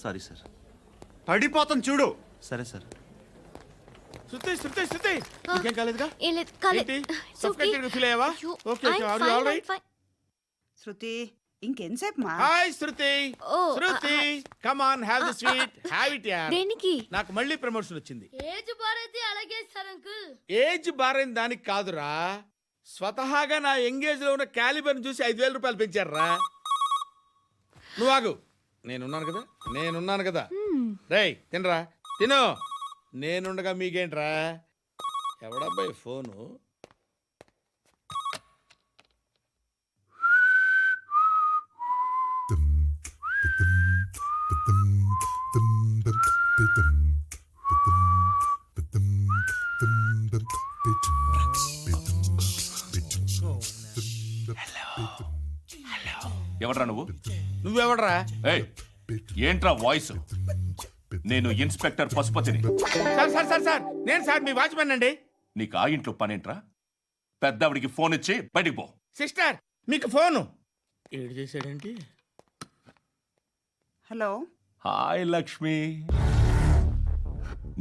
Sorry sir. పడిపోతాం చూడు. సరే సార్. శృతి శృతి శృతి, ఇంకేం కాలేదుగా? ఏం లేదు, కాలేదు. ఏంటి? It's okay. Suffocated feel అయ్యావా? అయ్యో, okay okay, I'm are you fine, all I'm right? fine. Shruti ఇంకెంతసేపు మా? Hi Shruti. Oh, Shruti, come on, have the sweet, have it యార్. దేనికి? నాకు మళ్ళీ ప్రమోషన్ వచ్చింది. ఏజ్ బారైతే అలాగే సార్ అంకుల్. ఏజ్ బారైన దానికి కాదురా, స్వతహాగా నా ఎంగేజ్ లో ఉన్న క్యాలిబర్ చూసి 5,000 రూపాయలు పెంచారా. నువ్వు ఆగు, నేనున్నాను కదా. రేయ్ తినరా, తిను. నేనుండగా మీకేంట్రా? ఎవడబ్బాయి ఫోను? ఎవడ్రా నువ్వు? నువ్వెవడరా? ఏయ్, ఏంట్రా వాయిస్? నేను ఇన్స్పెక్టర్ పశుపతిని. సార్ నేను సార్ మీ వాచ్మెన్ అండి. నీకు ఆ ఇంట్లో పనేంట్రా? పెద్దవిడికి ఫోన్ ఇచ్చి బయటికి పో. సిస్టర్ మీకు ఫోను. ఏడు చేశాడేంటి? హలో. హాయ్ లక్ష్మి.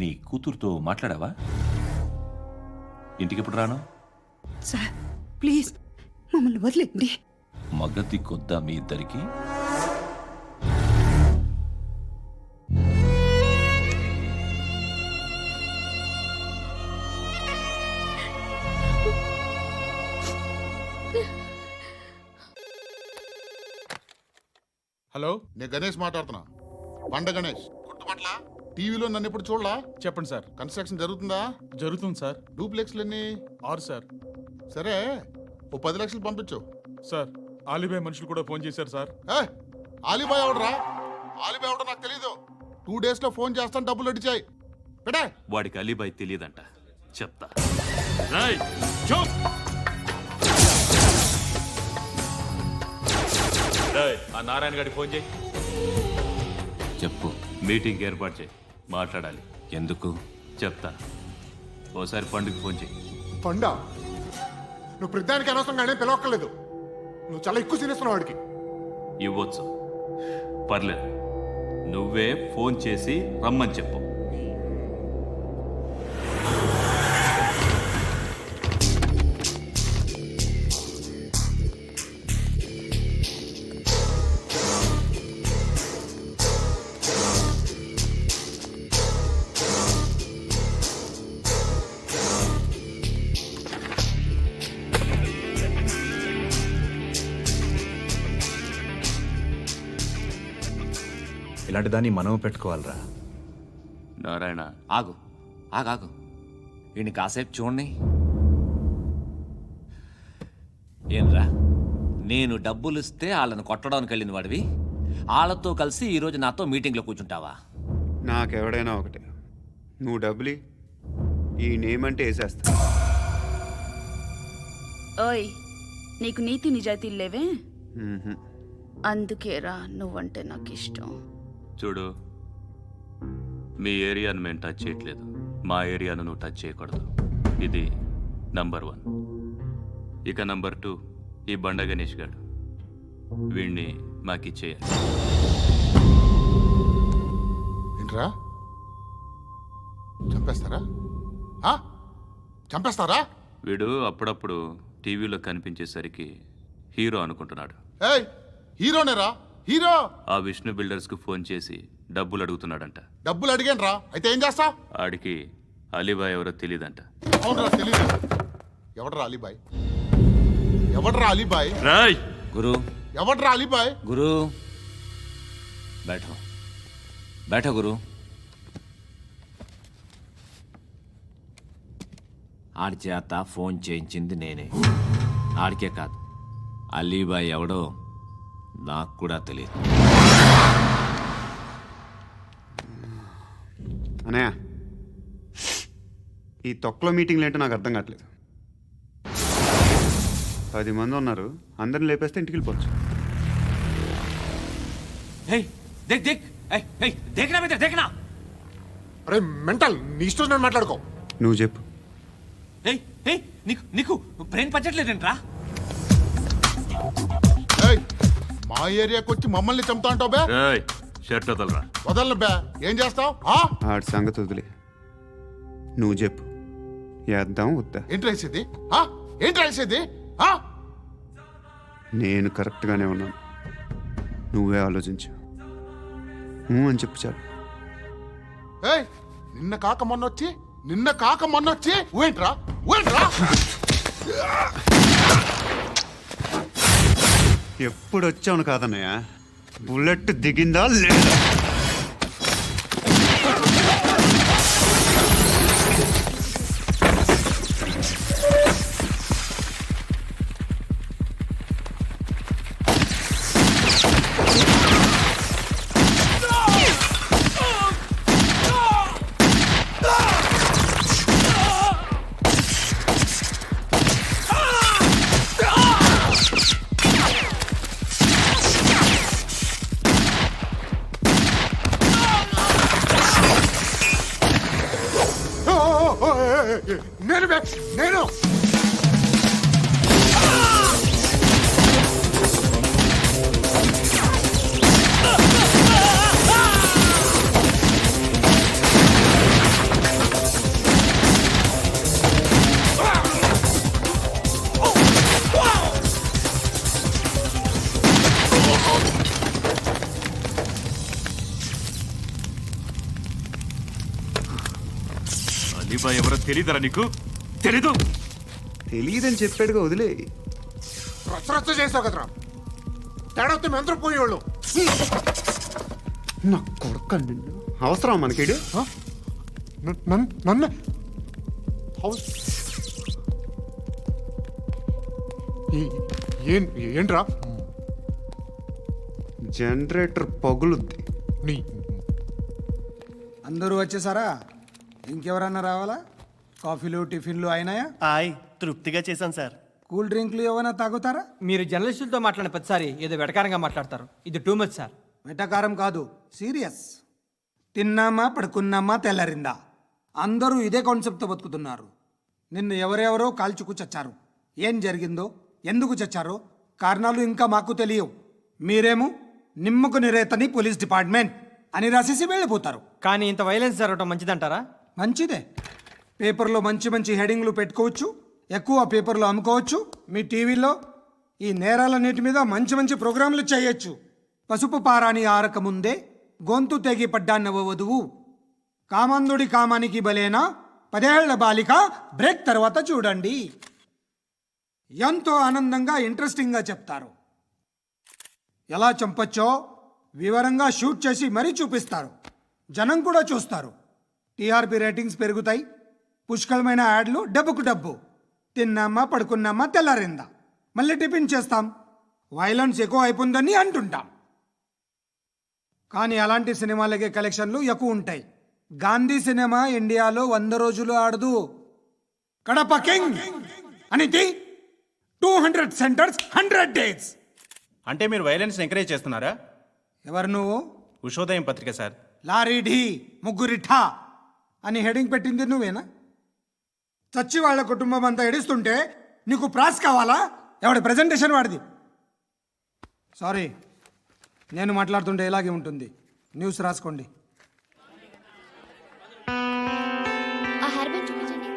నీ కూతురుతో మాట్లాడావా? ఇంటికి ఎప్పుడు రాను? సార్ ప్లీజ్ మమ్మల్ని వదిలేండి. మగతి కొద్దా మీ ఇద్దరికి? హలో, నేను గణేష్ మాట్లాడుతున్నా. బండ గణేష్ గుర్తుపట్లా? టీవీలో నన్ను ఎప్పుడు చూడలా? చెప్పండి సార్. కన్స్ట్రక్షన్ జరుగుతుందా? జరుగుతుంది సార్. డూప్లెక్స్లు ఎన్ని? 6 సార్. సరే, ఓ 10 లక్షలు పంపించు. సార్ ఆలిబాయ్ మనుషులు కూడా ఫోన్ చేశారు సార్. ఆలిబాయ్ ఎవడరా? ఆలిబాయ్ ఎవడో నాకు తెలీదు. 2 days లో ఫోన్ చేస్తాను, డబ్బులు అడిచాయి. పెడే. వాడికి అలీబాయ్ తెలియదంట, చెప్తా. ఆ నారాయణ గారికి ఫోన్ చేయి. చెప్పు. మీటింగ్ ఏర్పాటు చేయి, మాట్లాడాలి. ఎందుకు? చెప్తా. ఓసారి పండుగ ఫోన్ చేయి. పండా నువ్వు ప్రతిదానికి అనవసరంగానే పిలవక్కర్లేదు. నువ్వు చాలా ఎక్కువ సీనిస్తున్నావు వాడికి. ఇవ్వచ్చు, పర్లేదు. నువ్వే ఫోన్ చేసి రమ్మని చెప్పు. ఇలాంటి దాన్ని మనం పెట్టుకోవాలరా. నారాయణ, ఆగు ఆగాగు. వీడిని కాసేపు చూడండి. ఏంరా, నేను డబ్బులు ఇస్తే వాళ్ళని కొట్టడానికి వెళ్ళిన వాడివి, వాళ్ళతో కలిసి ఈరోజు నాతో మీటింగ్లో కూర్చుంటావా? నాకెవడైనా ఒకటే. నువ్వు డబ్బులి, ఈ నేమ్ అంటే వేసేస్తా. ఓయ్, నీకు నీతి నిజాయితీలు లేవే, మ్మ్హ్మ్. అందుకేరా నువ్వంటే నాకు ఇష్టం. చూడు, మీ ఏరియాను మేము టచ్ చేయట్లేదు, మా ఏరియాను నువ్వు టచ్ చేయకూడదు. ఇది నంబర్ 1. ఇక నంబర్ 2, ఈ బండ గణేష్ గారు, వీణ్ణి మాకిచ్చేయాలి. ఏంట్రా చంపేస్తారా? ఆ? చంపేస్తారా? వీడు అప్పుడప్పుడు టీవీలో కనిపించేసరికి హీరో అనుకుంటున్నాడు. ఏయ్ హీరోనేరా, హీరో. ఆ విష్ణు బిల్డర్స్కు ఫోన్ చేసి డబ్బులు అడుగుతున్నాడంట. డబ్బులు అడిగాను రా, అయితే ఏం చేస్తా? ఆడికి అలీబాయ్ ఎవరో తెలియదంట. అవునరా, తెలీదు. ఎవడరా అలీబాయ్? ఎవడరా అలీబాయ్? రాయ్ గురు, ఎవడరా అలీబాయ్? గురు बैठो बैठो గురు. ఆడి చేత ఫోన్ చేయించింది నేనే. ఆడికే కాదు, అలీబాయ్ ఎవడో నాకు కూడా తెలియదు. అనయ్య, ఈ తొక్కలో మీటింగ్లు ఏంటో నాకు అర్థం కావట్లేదు. 10 మంది ఉన్నారు, అందరిని లేపేస్తే ఇంటికి వెళ్ళిపోవచ్చు. देख देख देखना बेटा देखना. అరే మెంటల్, నీ ఇష్టం నేను మాట్లాడుకో. నువ్వు చెప్పు. నీకు నీకు బ్రెయిన్ పచ్చట్లేదంట్రా. ఏయ్ మా ఏరియాకి వచ్చి మమ్మల్ని చంపుతా అంటావు బే? రాయ్ షర్ట్ వదలరా. వదలను బే. ఏం చేస్తావు? ఆడి సంగతి వదిలే, నువ్వు చెప్పు. వేద్దాం వద్దా? ఏంటి రాసేది? ఏంటి రాసేది? నేను కరెక్ట్గానే ఉన్నాను, నువ్వే ఆలోచించు. అని చెప్పు చాలు. ఏయ్ నిన్న కాక మొన్నొచ్చి ఊయంట్రా. ఎప్పుడు వచ్చావును కాదన్నయ్య, బుల్లెట్ దిగిందా లేదా? నేను అలీబాయ్ ఎవరో తెలీదరా నీకు? తెలీదు? తెలియదని చెప్పాడుగా, వదిలే. రచ్చ చేసావు కదరా. తేడా వస్తే మెంతరం పోయేవాళ్ళు. నా కొడుకు నిన్ను అవసరం మనకిడు. నన్ను ఏంట్రా? జనరేటర్ పగులుద్ది. నీ అందరూ వచ్చేసారా? ఇంకెవరన్నా రావాలా? కాఫీలు టిఫిన్లు అయినాయా? తృప్తిగా చేశాను సార్. కూల్ డ్రింక్లు ఏమైనా తాగుతారా? మీరు జర్నలిస్టులతో మాట్లాడిన ప్రతిసారి ఏదో వెటకారంగా మాట్లాడతారు. ఇది టూ మచ్ సార్. వెటకారం కాదు, సీరియస్. తిన్నామా పడుకున్నామా తెల్లరిందా, అందరూ ఇదే కాన్సెప్ట్తో బతుకుతున్నారు. నిన్ను ఎవరెవరో కాల్చుకు చచ్చారు. ఏం జరిగిందో, ఎందుకు చచ్చారో కారణాలు ఇంకా మాకు తెలియవు. మీరేమో నిమ్మకు నిరేతని పోలీస్ డిపార్ట్మెంట్ అని రాసేసి వెళ్ళిపోతారు. కానీ ఇంత వైలెన్స్ జరగడం మంచిదంటారా? మంచిదే. పేపర్లో మంచి మంచి హెడింగ్లు పెట్టుకోవచ్చు, ఎక్కువ పేపర్లు అమ్ముకోవచ్చు. మీ టీవీలో ఈ నేరాలన్నిటి మీద మంచి మంచి ప్రోగ్రాంలు చేయొచ్చు. పసుపు పారాని ఆరక ముందే గొంతు తెగి పడ్డాన్నవ వధువు, కామందుడి కామానికి బలేనా 10 ఏళ్ల బాలిక బ్రేక్ తర్వాత చూడండి. ఎంతో ఆనందంగా ఇంట్రెస్టింగ్గా చెప్తారు. ఎలా చంపచ్చో వివరంగా షూట్ చేసి మరీ చూపిస్తారు. జనం కూడా చూస్తారు. టీఆర్పీ రేటింగ్స్ పెరుగుతాయి. పుష్కలమైన యాడ్లు, డబ్బుకు డబ్బు. తిన్నామా పడుకున్నామా తెల్లారిందా, మళ్ళీ టిఫిన్ చేస్తాం. వైలెన్స్ ఎక్కువ అయిపోయిందని అంటుంటాం. కానీ అలాంటి సినిమాలకే కలెక్షన్లు ఎక్కువ ఉంటాయి. గాంధీ సినిమా ఇండియాలో 100 రోజులు ఆడదు. కడప కింగ్ అనితి 200 సెంటర్స్ 100 డేస్. అంటే మీరు వైలెన్స్ ఎంకరేజ్ చేస్తున్నారా? ఎవరు నువ్వు? ఉషోదయం పత్రిక సార్. లారీ ఢీ ముగ్గురిఠా అని హెడింగ్ పెట్టింది నువ్వేనా? చచ్చి వాళ్ళ కుటుంబం అంతా ఎడుస్తుంటే నీకు ప్రాస్ కావాలా? ఎవడి ప్రజెంటేషన్ వాడిది. సారీ, నేను మాట్లాడుతుంటే ఇలాగే ఉంటుంది. న్యూస్ రాసుకోండి. ఆ హెయిర్ బ్యాండ్ చూపించండి.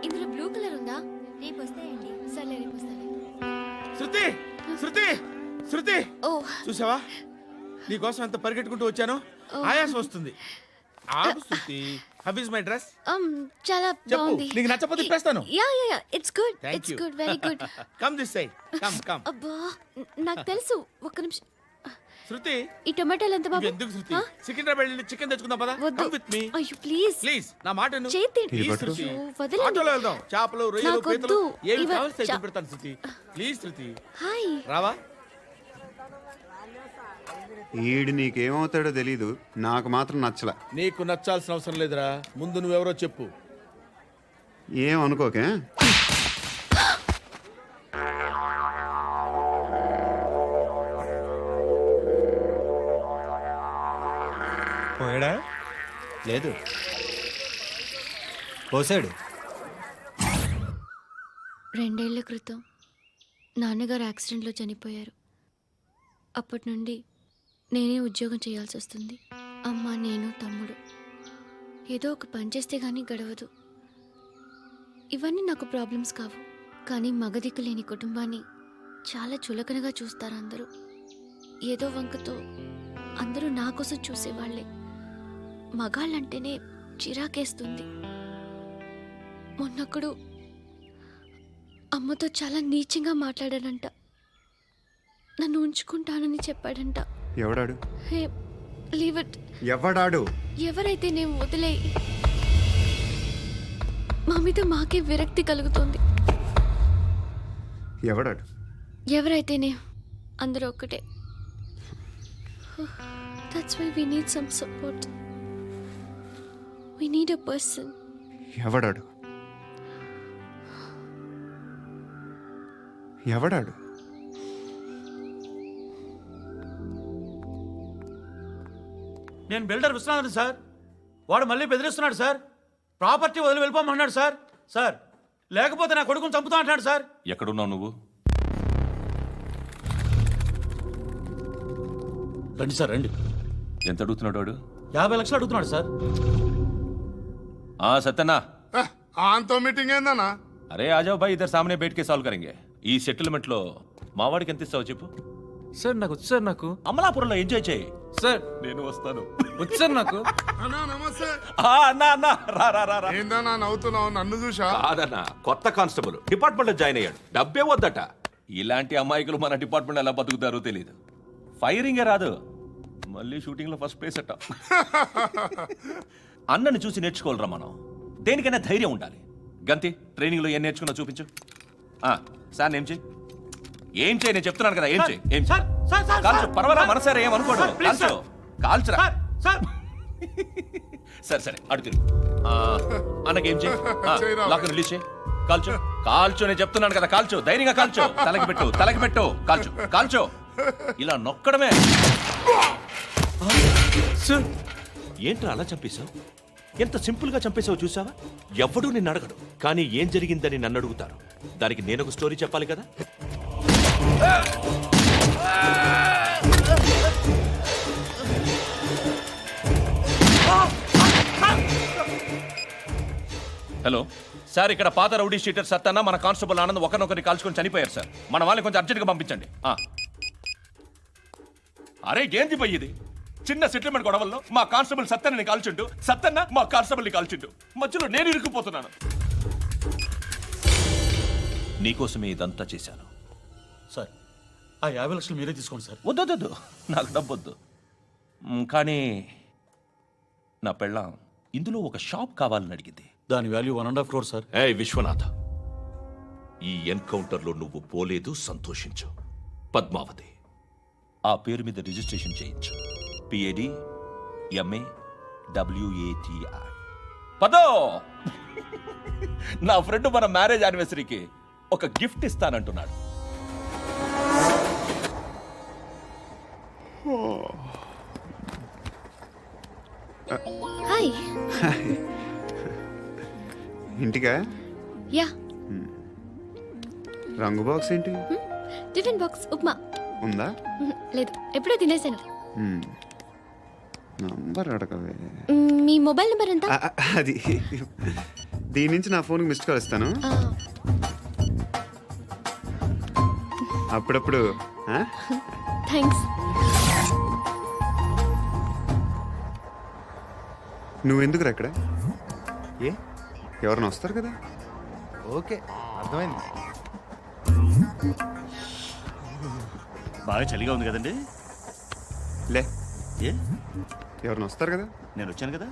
ఇందులో బ్లూ కలర్ ఉందా? రేపు వస్తాయండి. సర్లే, రేపు వస్తాను. శృతి శృతి శృతి, ఓ చూసావా నీకోసం ఎంత పరిగెట్టుకుంటూ వచ్చాను. ఆయాసం వస్తుంది. ఆగు Shruti. How is my dress? చాలా చెప్పు. బాగుంది. నీకు నచ్చకపోతే తిప్పేస్తాను. Yeah yeah yeah, it's good. Thank it's you. Good, very good. Come this side. Come come. అబ్బా, నాకు తెలుసు. ఒక్క నిమిషం. శృతి, ఈ టొమాటోలు ఎంత బాబు? ఎందుకు శృతి? సికింద్రాబాద్ వెళ్ళి చికెన్ తెచ్చుకుందాం పదా. వద్దు. కమ్ విత్ మీ అయ్యో ప్లీజ్ ప్లీజ్. నా మాట విను. చేతి Please, శృతి. వదలండి. ఆటోలో వెళ్దాం. చేపలు, రొయ్యలు, నాకు పీతలు వద్దు. ఏమి ఇవ- కావాలి చా- పెడతాను శృతి. Please Shruti. హాయ్. రావా? ఈడు నీకేమవుతాడో తెలీదు, నాకు మాత్రం నచ్చలా. నీకు నచ్చాల్సిన అవసరం లేదురా. ముందు నువ్వెవరో చెప్పు. ఏం అనుకోకే. పోయాడా? లేదు, పోసాడు. 2 ఏళ్ల క్రితం నాన్నగారు యాక్సిడెంట్లో చనిపోయారు. అప్పటి నుండి నేనే ఉద్యోగం చేయాల్సి వస్తుంది. అమ్మ, నేను, తమ్ముడు ఏదో ఒక పని చేస్తే కానీ గడవదు. ఇవన్నీ నాకు ప్రాబ్లమ్స్ కావు, కానీ మగదిక్కు లేని కుటుంబాన్ని చాలా చులకనగా చూస్తారు అందరూ. ఏదో వంకతో అందరూ నా కోసం చూసేవాళ్లే. మగాళ్ళంటేనే చిరాకేస్తుంది. మొన్నొక్కడు అమ్మతో చాలా నీచంగా మాట్లాడాడంట. నన్ను ఉంచుకుంటానని చెప్పాడంట. ఎవడాడు? హే, లీవ్ ఇట్. ఎవడాడు? ఎవరైతే నేను వదిలే. మా మీద మాకే విరక్తి కలుగుతుంది. ఎవడాడు? ఎవరైతేనే అందరూ ఒక్కటే. That's why we need some support. We need a person. ఎవడాడు? ఎవడాడు? నేను బిల్డర్ విశ్వనాథన్ సార్. వాడు మళ్ళీ బెదిరిస్తున్నాడు సార్. ప్రాపర్టీ వదిలి వెళ్ళిపోమన్నాడు సార్. సార్, లేకపోతే నా కొడుకుని చంపుతా అంటున్నాడు సార్. ఎక్కడున్నావు నువ్వు? రండి సార్, రండి. ఎంత అడుగుతున్నాడు వాడు? 50 లక్షలు అడుగుతున్నాడు సార్. సత్యనా, ఆంతో మీటింగ్ ఏందన్నా? అరే ఆజావ్ భాయ్, ఇద్దరు సామనే బయటకే సాల్వ్ కరెంగే. ఈ సెటిల్మెంట్ లో మావాడికి ఎంత ఇస్తావు చెప్పు. సార్ నాకు వచ్చు సార్. నాకు అమలాపురంలో ఎంజాయ్ చేయి సార్. నేను వస్తాను. వచ్చు సార్ నాకు. అన్నా నమస్తే. అన్నా అన్నా, రా రా రా రా. ఏందన్నా నవ్వుతున్నావు? నన్ను చూసా? కాదన్నా, కొత్త కానిస్టేబుల్ డిపార్ట్మెంట్ లో జాయిన్ అయ్యాడు. డబ్బే వద్దట. ఇలాంటి అమాయకులు మన డిపార్ట్మెంట్ ఎలా బతుకుతారో తెలియదు. ఫైరింగే రాదు, మళ్ళీ షూటింగ్ లో ఫస్ట్ ప్లేస్ అట్ట. అన్నని చూసి నేర్చుకోవాలరా మనం. దేనికైనా ధైర్యం ఉండాలి. గంతి, ట్రైనింగ్ లో ఏం నేర్చుకున్నా చూపించు. సార్ ఏం చేయి, ఏం చేయి, నేను చెప్తున్నాను కదా. ఏం చేయి, ఏం చేయి. కాల్చు, పర్వాలా, మనసారా ఏమనుకోడు. కాల్చు, కాల్చురా. సరే సరే, అడు తిరుగు. అన్నకి ఏం చేయి, లాక్ రిలీజ్ చేయి. కాల్చు కాల్చు నేను చెప్తున్నాను కదా, కాల్చు, ధైర్యంగా కాల్చు. తలకి పెట్టు, కాల్చు కాల్చు. ఇలా నొక్కడమే. ఏంట్రా అలా చంపేశావు? ఎంత సింపుల్ గా చంపేశావు చూసావా? ఎవ్వడూ నిన్ను అడగడు, కానీ ఏం జరిగిందని నన్ను అడుగుతారు. దానికి నేను ఒక స్టోరీ చెప్పాలి కదా. హలో సార్, ఇక్కడ పాత రౌడీ షీటర్ సత్తన్న మన కానిస్టేబుల్ ఆనంద్ ఒకరినొకరిని కాల్చుకొని చనిపోయారు సార్. మన వాళ్ళని కొంచెం అర్జెంట్గా పంపించండి. అరే ఏంది పోయి ఇది? చిన్న సెటిల్మెంట్ గొడవల్లో మా కానిస్టేబుల్ సత్తన్నని కాల్చుంటూ, సత్తన్న మా కానిస్టేబుల్ని కాల్చుంటూ, మధ్యలో నేను ఇరుక్కుపోతున్నాను. నీకోసమే ఇదంతా చేశాను. సార్ ఆ 50 లక్షలు మీరే తీసుకోండి సార్. వద్దొద్దు, నాకు డబ్బొద్దు. కానీ నా పెళ్ళాం ఇందులో ఒక షాప్ కావాలని అడిగింది. దాని వాల్యూ 1.5 crore సార్. ఏ విశ్వనాథ, ఈ ఎన్కౌంటర్లో నువ్వు పోలేదు, సంతోషించు. పద్మావతి ఆ పేరు మీద రిజిస్ట్రేషన్ చేయించు. PAD MA WATI. పదో, నా ఫ్రెండ్ మన మ్యారేజ్ యానివర్సరీకి ఒక గిఫ్ట్ ఇస్తానంటున్నాడు. హాయ్. ఇంటికా? యా. రంగు బాక్స్ ఏంటి? Tiffin box upma. ఉందా? లేదు, ఎప్పుడో తినేసాను. నంబర్ అడగవే. మీ మొబైల్ నెంబర్ ఎంత? అది దీని నుంచి నా ఫోన్కి మిస్డ్ కాల్ ఇస్తాను. అప్పుడప్పుడు. థ్యాంక్స్. నువ్వెందుకు అక్కడ? ఏ ఎవరైనా వస్తారు కదా. ఓకే, అర్థమైంది. బాగా చలిగా ఉంది కదండి. లే, ఏ ఎవరైనా వస్తారు కదా. నేను వచ్చాను కదా.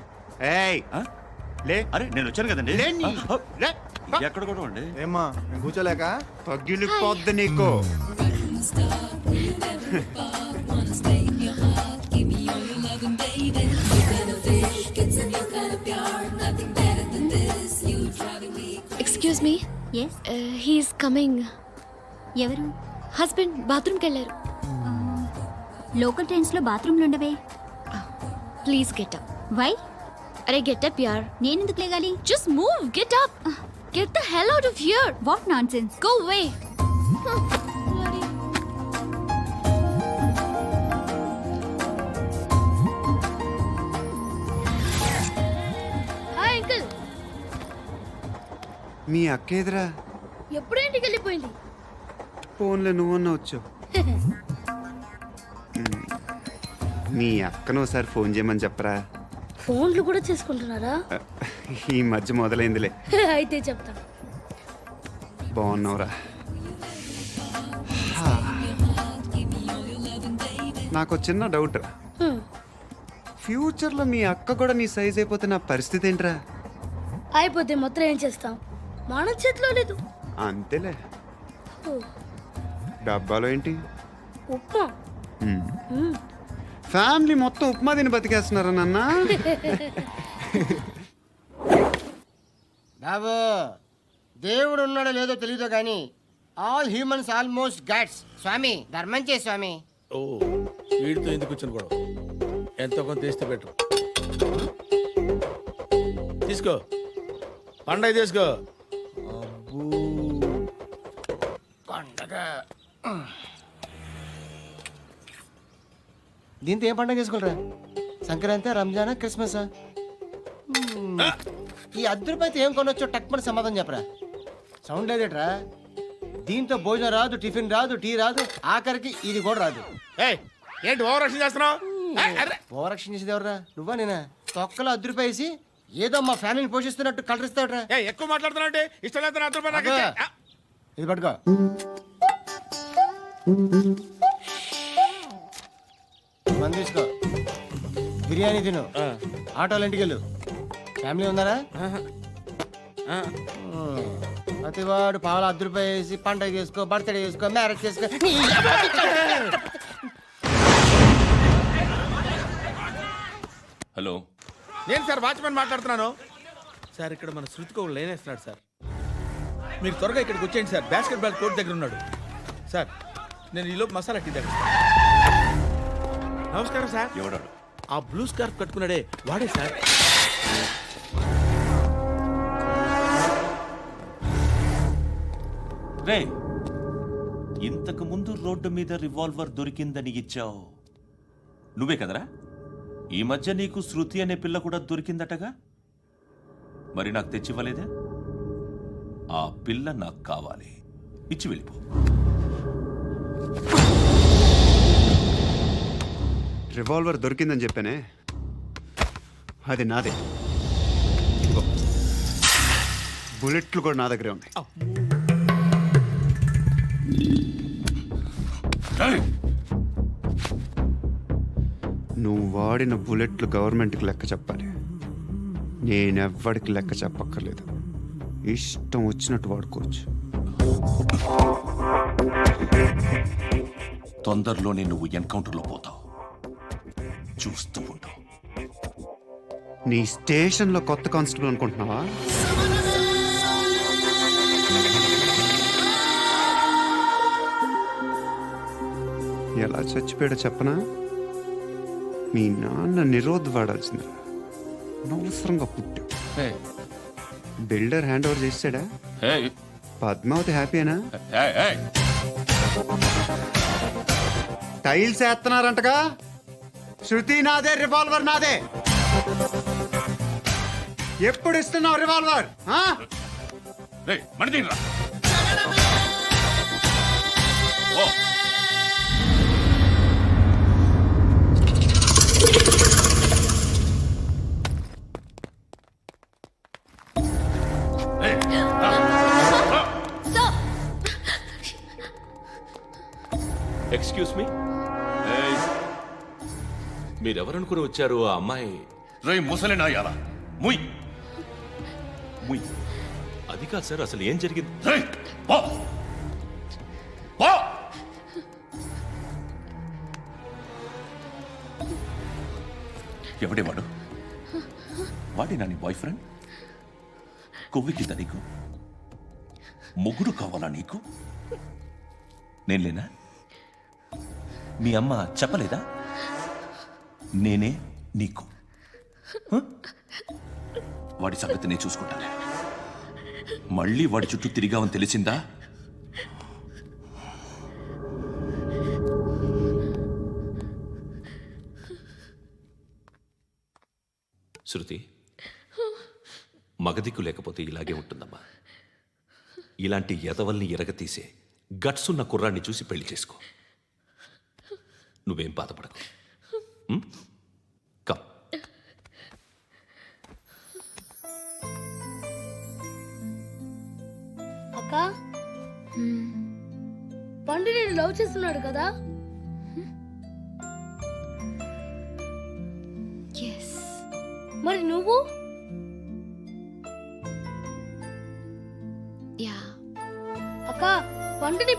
ఏయ్ లే. అరే నేను వచ్చాను కదండి. లే. ఎక్కడ కూడా అండి. ఏమ్మా నేను కూర్చోలేక? పగిలిపోద్ది నీకు. Excuse me. Yes, he's coming. ఎవరు? హస్బెండ్ బాత్రూమ్కి వెళ్ళారు. లోకల్ ట్రైన్స్లో బాత్రూమ్లు ఉండవే. Please get up. వై? అరే గెట్ అప్ యార్. నేనెందుకు లేగాలి? Just move, get up. Get the hell out of here. What nonsense. Go away. Hi uncle. మీ అక్క ఎదురా? ఎప్పుడు ఇంటికి వెళ్ళిపోయింది? ఫోన్లో నువ్వన్నా వచ్చావు. మీ అక్కను ఒకసారి ఫోన్ చేయమని చెప్పరా. ఫోన్లు కూడా చేసుకుంటున్నారా? ఈ మధ్య మొదలైందిలే. అయితే చెప్తా. బాగున్నావురా? నాకు చిన్న డౌట్ రా. ఫ్యూచర్లో మీ అక్క కూడా నీ సైజ్ అయిపోతే నా పరిస్థితి ఏంట్రా? అయిపోతే మొత్తం ఏం చేస్తాం? మన చేతిలో లేదు. అంతేలే. డబ్బాలో ఏంటి? ఉప్మా. ఫ్యామిలీ మొత్తం ఉప్మా తిని బతికేస్తున్నారా నాన్న? బాబు, దేవుడు ఉన్నాడో లేదో తెలియదు కానీ ఆల్ హ్యూమన్స్ ఆల్మోస్ట్ గాడ్స్. స్వామి ధర్మం చే స్వామి. ఓ వీడితో ఎందుకు వచ్చిన గొడవ? ఎంతో కొంత తీస్తే పెట్టు. తీసుకో, పండగ తీసుకో. పండగ దీంతో ఏం పండగ చేసుకోలేరా? సంక్రాంతి, రంజానా, క్రిస్మసా? ఈ ₹10 ఏం కొనొచ్చో టక్మని సమాధానం చెప్పరా. సౌండ్ లేదేట్రా? దీంతో భోజనం రాదు, టిఫిన్ రాదు, టీ రాదు, ఆఖరికి ఇది కూడా రాదు. ఏయ్, ఏంటి ఓవర్ యాక్షన్ చేస్తున్నావు? ఓవరాక్షన్ చేసేది ఎవరా? నువ్వా నేనా? తొక్కలో ₹10 వేసి ఏదో మా ఫ్యామిలీని పోషిస్తున్నట్టు కలరిస్తావుట్రా. ఎక్కువ మాట్లాడుతున్నావు అంటే ఇష్టం లేదు. ₹10 నాకు ఇచ్చే. ఇది పట్టుకో. మంది తీసుకో, బిర్యానీ తిను, ఆటోలు ఇంటికి వెళ్ళు. ఫ్యామిలీ ఉన్నారా? ప్రతివాడు పావులు ₹10 వేసి పండగ చేసుకో, బర్త్డే చేసుకో, మ్యారేజ్ చేసుకో. హలో, నేను సార్ వాచ్మెన్ మాట్లాడుతున్నాను. సార్ ఇక్కడ మన శృతికో లేనేస్తున్నాడు సార్. మీరు త్వరగా ఇక్కడికి వచ్చేయండి సార్. బాస్కెట్ బాల్ కోర్ట్ దగ్గర ఉన్నాడు. సార్ నేను ఈలోపు మసాలా టీ దగ్గర. నమస్కారం సార్. ఎవడాడు? ఆ బ్లూ స్కార్ఫ్ కట్టుకున్నాడే వాడే సార్. రే, ఇంతకు ముందు రోడ్డు మీద రివాల్వర్ దొరికిందని ఇచ్చావు నువ్వే కదరా? ఈ మధ్య నీకు శృతి అనే పిల్ల కూడా దొరికిందటగా, మరి నాకు తెచ్చివ్వలేదే? ఆ పిల్ల నాకు కావాలి, ఇచ్చి వెళ్ళిపో. రివాల్వర్ దొరికిందని చెప్పానే, అది నాదే. ఇదిగో, బుల్లెట్లు కూడా నా దగ్గరే ఉన్నాయి. నువ్వు వాడిన బుల్లెట్లు గవర్నమెంట్కి లెక్క చెప్పాలి. నేనెవ్వడికి లెక్క చెప్పక్కర్లేదు. ఇష్టం వచ్చినట్టు వాడుకోవచ్చు. తొందరలోనే నువ్వు ఎన్కౌంటర్లో పోతావు, చూస్తూ ఉంటావు. నీ స్టేషన్లో కొత్త కానిస్టేబుల్ అనుకుంటున్నావా? ఎలా చచ్చిపోయాడో చెప్పనా? మీ నాన్న నిరోధ్ వాడాల్సింది, అనవసరంగా పుట్టావు. బిల్డర్ హ్యాండ్ ఓవర్ చేసాడా? పద్మావతి హ్యాపీనా? టైల్స్ వేస్తున్నారంటగా. శృతి నాదే, రివాల్వర్ నాదే. ఎప్పుడు ఇస్తున్నావు రివాల్వర్? ఎక్స్క్యూజ్ మీ, మీరెవరనుకుని వచ్చారు? ఆ అమ్మాయి రేయ్ ముసలి నాయాల ముయ్ ముయ్. అది కాదు సార్, అసలు ఏం జరిగింది? రేయ్, పో. పో. ఎవడే వాడు? వాడేనా నీ బాయ్ ఫ్రెండ్? కొవ్వికిందా నీకు? మొగుడు కావాలా నీకు? నేను లేనా? మీ అమ్మ చెప్పలేదా నేనే నీకు? వాడి సంగతి నేను చూసుకుంటానే. మళ్ళీ వాడి చుట్టూ తిరిగావని తెలిసిందా? శృతి, మగదిక్కు లేకపోతే ఇలాగే ఉంటుందమ్మా. ఇలాంటి ఎదవల్ని ఎరగతీసే గట్స్ ఉన్న కుర్రాన్ని చూసి పెళ్లి చేసుకో. నువ్వేం బాధపడకు. కమ్. అక్క, పండు నేను లవ్ చేస్తున్నాడు కదా? మరి నువ్వు? అక్క, పండుని